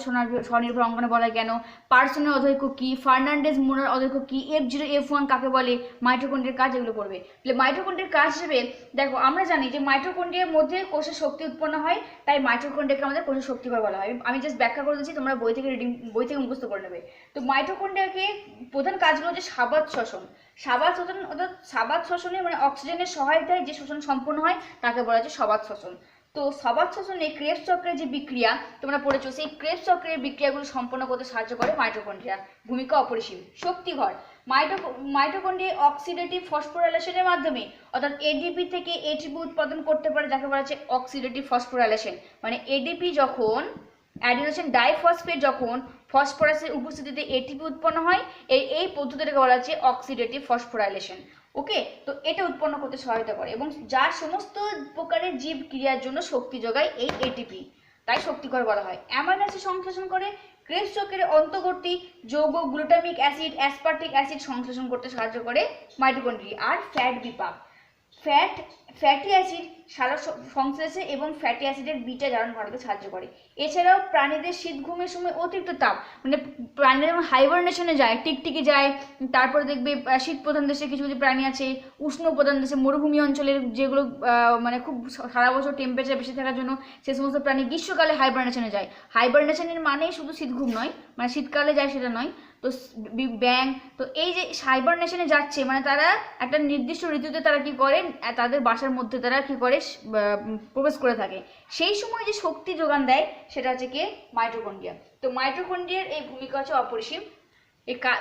স্বনির্ভর অঙ্গাণু বলা হয় কেন? পার্সনের অধৈক্য কি? ফার্নান্ডেজ মুলার অধৈক্য কি? F0 F1 কাকে বলে? মাইটোকন্ড্রিয়ার কাজ এগুলো পড়বে। মাইটোকন্ড্রিয়ার কাজ হিসেবে দেখো, আমরা জানি যে মাইটোকন্ড্রিয়ার মধ্যে কোষের শক্তি উৎপন্ন হয়, তাই মাইটোকন্ড্রিয়াকে আমাদের কোষের শক্তিঘর বলা হয়। আমি জাস্ট ব্যাখ্যা করে দিচ্ছি, তোমরা বই থেকে মুখস্থ করে নেবে। তো মাইটোকন্ড্রিয়াকে প্রধান কাজগুলো হচ্ছে সাবাত শ্বসন। সাবাত শ্বসন অর্থাৎ সাবাত শ্বসনে মানে অক্সিজেনের সহায়তায় যে শ্বসন সম্পন্ন হয় তাকে বলা হচ্ছে সবাত শ্বসন। তো সবাত শ্বসনে ক্রেবস চক্রের যে বিক্রিয়া তোমরা পড়েছো, সেই ক্রেবস চক্রের বিক্রিয়াগুলো সম্পন্ন করতে সাহায্য করে মাইটোকন্ড্রিয়া। ভূমিকা অপরিসীম। শক্তিঘর, মাইটোকন্ড্রিয়া অক্সিডেটিভ ফসফোরাইলেশনের মাধ্যমে অর্থাৎ এডিপি থেকে এটিপি উৎপাদন করতে পারে, যাকে বলা হচ্ছে অক্সিডেটিভ ফসফোরাইলেশন। মানে এডিপি যখন অ্যাডিনোসিন ডাইফসফেট যখন ফসফরাসের উপস্থিতিতে এটিপি উৎপন্ন হয়, এই পদ্ধতিটাকে বলা হচ্ছে অক্সিডেটিভ ফসফোরাইলেশন। ওকে, তো এটা উৎপন্ন করতে সহায়তা করে এবং যার সমস্ত প্রকারের জীব ক্রিয়ার জন্য শক্তি যোগায় এই এটিপি, তাই শক্তিঘর বলা হয়। অ্যামাইনো অ্যাসিড সংশ্লেষণ করে। ক্রেবস চক্রের অন্তর্বর্তী যৌগ গ্লুটামিক অ্যাসিড, অ্যাসপার্টিক অ্যাসিড সংশ্লেষণ করতে সাহায্য করে মাইটোকন্ড্রিয়া। আর ফ্যাট বিপাক, ফ্যাটি অ্যাসিড সালোক সংশ্লেষে এবং ফ্যাটি অ্যাসিডের বিটা জারণ ঘটাতে সাহায্য করে। এছাড়াও প্রাণীদের শীত ঘুমের সময় অতিরিক্ত তাপ, মানে প্রাণীরা যখন হাইবারনেশনে যায়, টিকটিকি যায়, তারপরে দেখবে শীত প্রধান দেশে কিছু কিছু প্রাণী আছে, উষ্ণ প্রধান দেশে মরুভূমি অঞ্চলের যেগুলো মানে খুব সারা বছর টেম্পারেচার বেশি থাকার জন্য সে সমস্ত প্রাণী গ্রীষ্মকালে হাইবারনেশনে যায়। হাইবারনেশনের মানে শুধু শীত ঘুম নয়, মানে শীতকালে যায় সেটা নয়। তো ব্যাং, তো এই যে হাইবারনেশনে যাচ্ছে মানে তারা একটা নির্দিষ্ট ঋতুতে তারা কি করে, তাদের বাসার মধ্যে তারা কি করে প্রবেশ করে থাকে। সেই সময় যে শক্তি যোগান দেয় সেটা হচ্ছে কি মাইটোকন্ড্রিয়া। তো মাইটোকন্ড্রিয়ার এই ভূমিকা হচ্ছে অপরিসীম।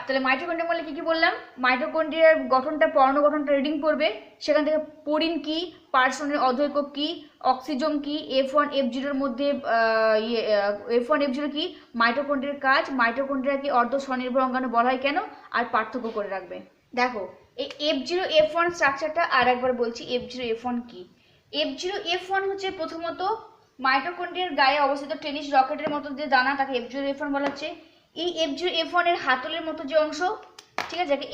তাহলে মাইটোকন্ড্রিয়া বলে কি বললাম? মাইটোকন্ড্রিয়ার গঠনটা পর্ণ গঠনটা রিডিং পড়বে, সেখান থেকে পোরিন কি, পার্সনের অধৈক্য কি, অক্সিজম কি, F1 F0 মধ্যে F1 F0 কি, মাইটোকন্ড্রিয়ার কাজ, মাইটোকন্ড্রিয়াকে অর্ধ স্বনির্ভর অঙ্গাণু বলা হয় কেন, আর পার্থক্য করে রাখবে। দেখো এই F0 F1 স্ট্রাকচারটা আর একবার বলছি, F0 F1 কি? F0 F1 হচ্ছে প্রথমত মাইটোকন্ড্রিয়ার গায়ে অবস্থিত টেনিস রকেটের মতো যে দানা, তাকে F0 F1 বলা হচ্ছে। এই F0 F1 এর হাতলের মতো যে অংশ, ঠিক আছে, যাকে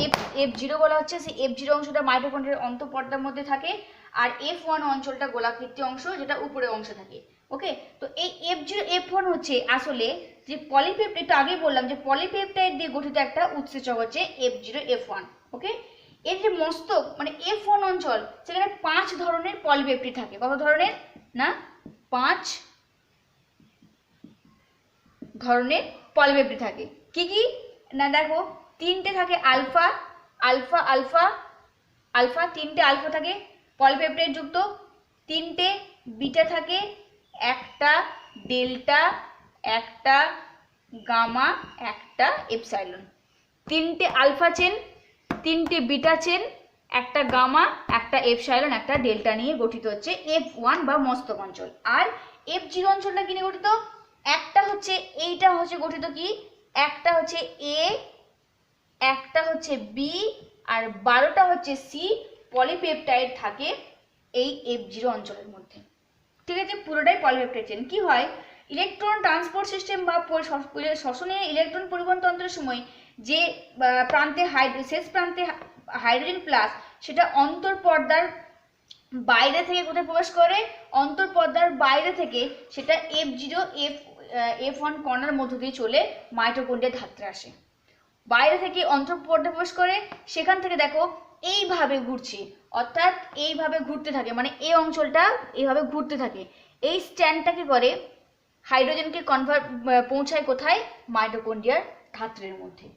F0 বলা হচ্ছে, সেই F0 অংশটা মাইটোকন্ড্রিয়ার অন্তঃপর্দার মধ্যে থাকে, আর F1 অঞ্চলটা গোলাকৃতি অংশ যেটা উপরের অংশে থাকে। ওকে, তো এই F0 F1 হচ্ছে আসলে যে পলিপেপটাইড, একটু আগে বললাম যে পলিপেপটাইড দিয়ে গঠিত একটা উৎসেচক হচ্ছে F0 F1। ওকে, এর যে মস্তক মানে F1 অঞ্চল, সেখানে 5 ধরনের পলিপেপটাইড থাকে। কত ধরনের? না, 5 ধরনের পলিপেপটাইড থাকে। কি কি? না দেখো, 3টে থাকে আলফা আলফা আলফা আলফা, 3টে আলফা থাকে পলিপেপটাইড যুক্ত, 3টে বিটা থাকে, একটা ডেল্টা, একটা গামা, একটা এপসাইলন। 3টে আলফা চেন, 3টে বিটা চেন, একটা গামা, একটা এপসাইলন, একটা ডেল্টা নিয়ে গঠিত হচ্ছে F1 বা মস্তক অঞ্চল। আর F0 অঞ্চলটা কি নিয়ে গঠিত? একটা হচ্ছে এইটা হচ্ছে গঠিত কি, একটা হচ্ছে A, একটা হচ্ছে B, আর 12টা হচ্ছে C পলিপেপটাইড থাকে এই F0 অঞ্চলের মধ্যে। ঠিক আছে, পুরোটাই পলিপেপটাইড চেন। কি হয় ইলেকট্রন ট্রান্সপোর্ট সিস্টেম বা শ্বসনে ইলেকট্রন পরিবহন তন্ত্রের সময় যে প্রান্তে শেষ প্রান্তে হাইড্রোজেন প্লাস সেটা অন্তঃপর্দার বাইরে থেকে কোথায় প্রবেশ করে, অন্তঃপর্দার বাইরে থেকে সেটা F0 F1 কণার মধ্য দিয়ে চলে মাইটোকন্ড্রিয়ার ধাত্রে আসে। বাইরে থেকে অন্তঃপর্দা প্রবেশ করে, সেখান থেকে দেখো এইভাবে ঘুরছে, অর্থাৎ এইভাবে ঘুরতে থাকে, মানে এই অঞ্চলটা এইভাবে ঘুরতে থাকে। এই স্ট্যান্ডটা কি করে, হাইড্রোজেনকে পৌঁছায় কোথায়, মাইটোকন্ড্রিয়ার ধাত্রের মধ্যে।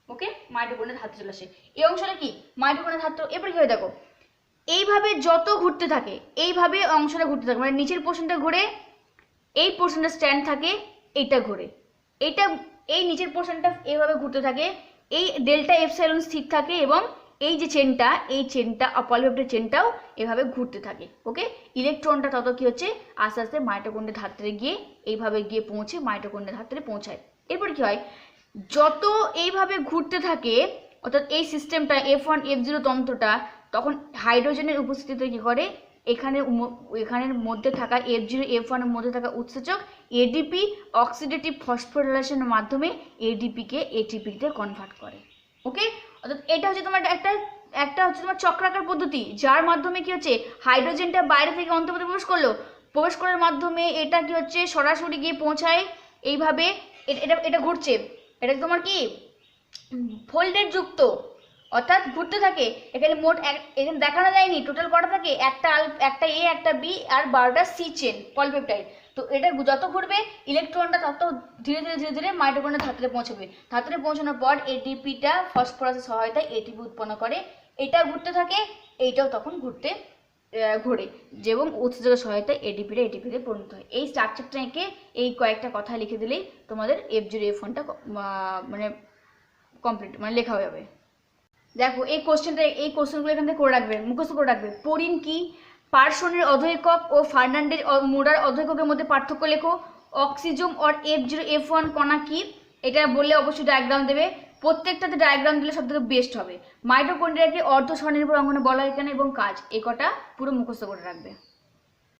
ওকে, মাইটোকন্ড্রিয়ার ধাত্রে চলে আসে এই অংশটা কি মাইটোকন্ড্রিয়ার ধাত্র। এরপর কি হয় দেখো, এইভাবে যত ঘুরতে থাকে এইভাবে অংশটা ঘুরতে থাকে, মানে নিচের পোর্শনটা ঘুরে, এই পোর্শনটা স্ট্যান্ড থাকে, এইটা ঘুরে, এইটা এই নিচের পোর্শনটা এইভাবে ঘুরতে থাকে, এই ডেল্টা এপসাইলন স্থির থাকে, এবং এই যে চেনটা, এই চেনটা পলিপেপটাইড চেনটাও এভাবে ঘুরতে থাকে। ওকে, ইলেকট্রনটা তত কি হচ্ছে, আস্তে আস্তে মাইটোকন্ড্রিয়ার ধাত্রে গিয়ে এইভাবে গিয়ে পৌঁছে মাইটোকন্ড্রিয়ার ধাত্রে পৌঁছায়। এরপর কি হয়, যত এইভাবে ঘুরতে থাকে, অর্থাৎ এই সিস্টেমটা F1 F0 তন্ত্রটা, তখন হাইড্রোজেনের উপস্থিতিতে কি করে, এখানের মধ্যে থাকা F0 F1 এর মধ্যে থাকা উৎসেচক এডিপি অক্সিডেটিভ ফসফোরিলেশনের মাধ্যমে এডিপিকে এটিপিতে কনভার্ট করে। ওকে, অর্থাৎ এটা হচ্ছে তোমার একটা হচ্ছে তোমার চক্রাকার পদ্ধতি, যার মাধ্যমে কি হচ্ছে, হাইড্রোজেনটা বাইরে থেকে অন্তঃপর্দে প্রবেশ করার মাধ্যমে এটা কি হচ্ছে, সরাসরি গিয়ে পৌঁছায় এইভাবে। এটা ঘুরছে, এটা তোমার কি ফোল্ডেড যুক্ত, অর্থাৎ ঘুরতে থাকে। এখানে মোট এখানে দেখানো যায়নি টোটাল কটা থাকে, একটা এ, একটা বি, আর 12টা সি চেন পলিপেপটাইড। তো এটা যত ঘুরবে ইলেকট্রনটা তত ধীরে ধীরে ধীরে ধীরে মাইটোকন্ড্রিয়ার ধাত্রে পৌঁছবে। ধাত্রে পৌঁছানোর পর এটিপিটা ফসফরাসের সহায়তায় এটিপি উৎপন্ন করে, এটা ঘুরতে থাকে, এইটাও তখন ঘোরে, এবং উৎসেচকের সহায়তায় এটিপিতে পরিণত হয়। এই স্ট্রাকচারটা এঁকে এই কয়েকটা কথা লিখে দিলেই তোমাদের F0 F1টা মানে কমপ্লিট, মানে লেখা হয়ে যাবে। দেখো এই কোশ্চেনগুলো এখান থেকে করে রাখবে, মুখস্থ করে রাখবে। পরিন কি, পার্সনের অধৈকক ও ফার্নান্ডেজ মুরার অধৈককের মধ্যে পার্থক্য লেখো। অক্সিজম অর F0 F1 কণা কি, এটা বললে অবশ্যই ডায়াগ্রাম দেবে, প্রত্যেকটাতে ডায়াগ্রাম দিলে সবথেকে বেস্ট হবে। মাইটোকন্ড্রিয়াকে অর্ধ স্বনির্ভর অঙ্গনে বলা হয় কেন এবং কাজ, এই কটা পুরো মুখস্থ করে রাখবে।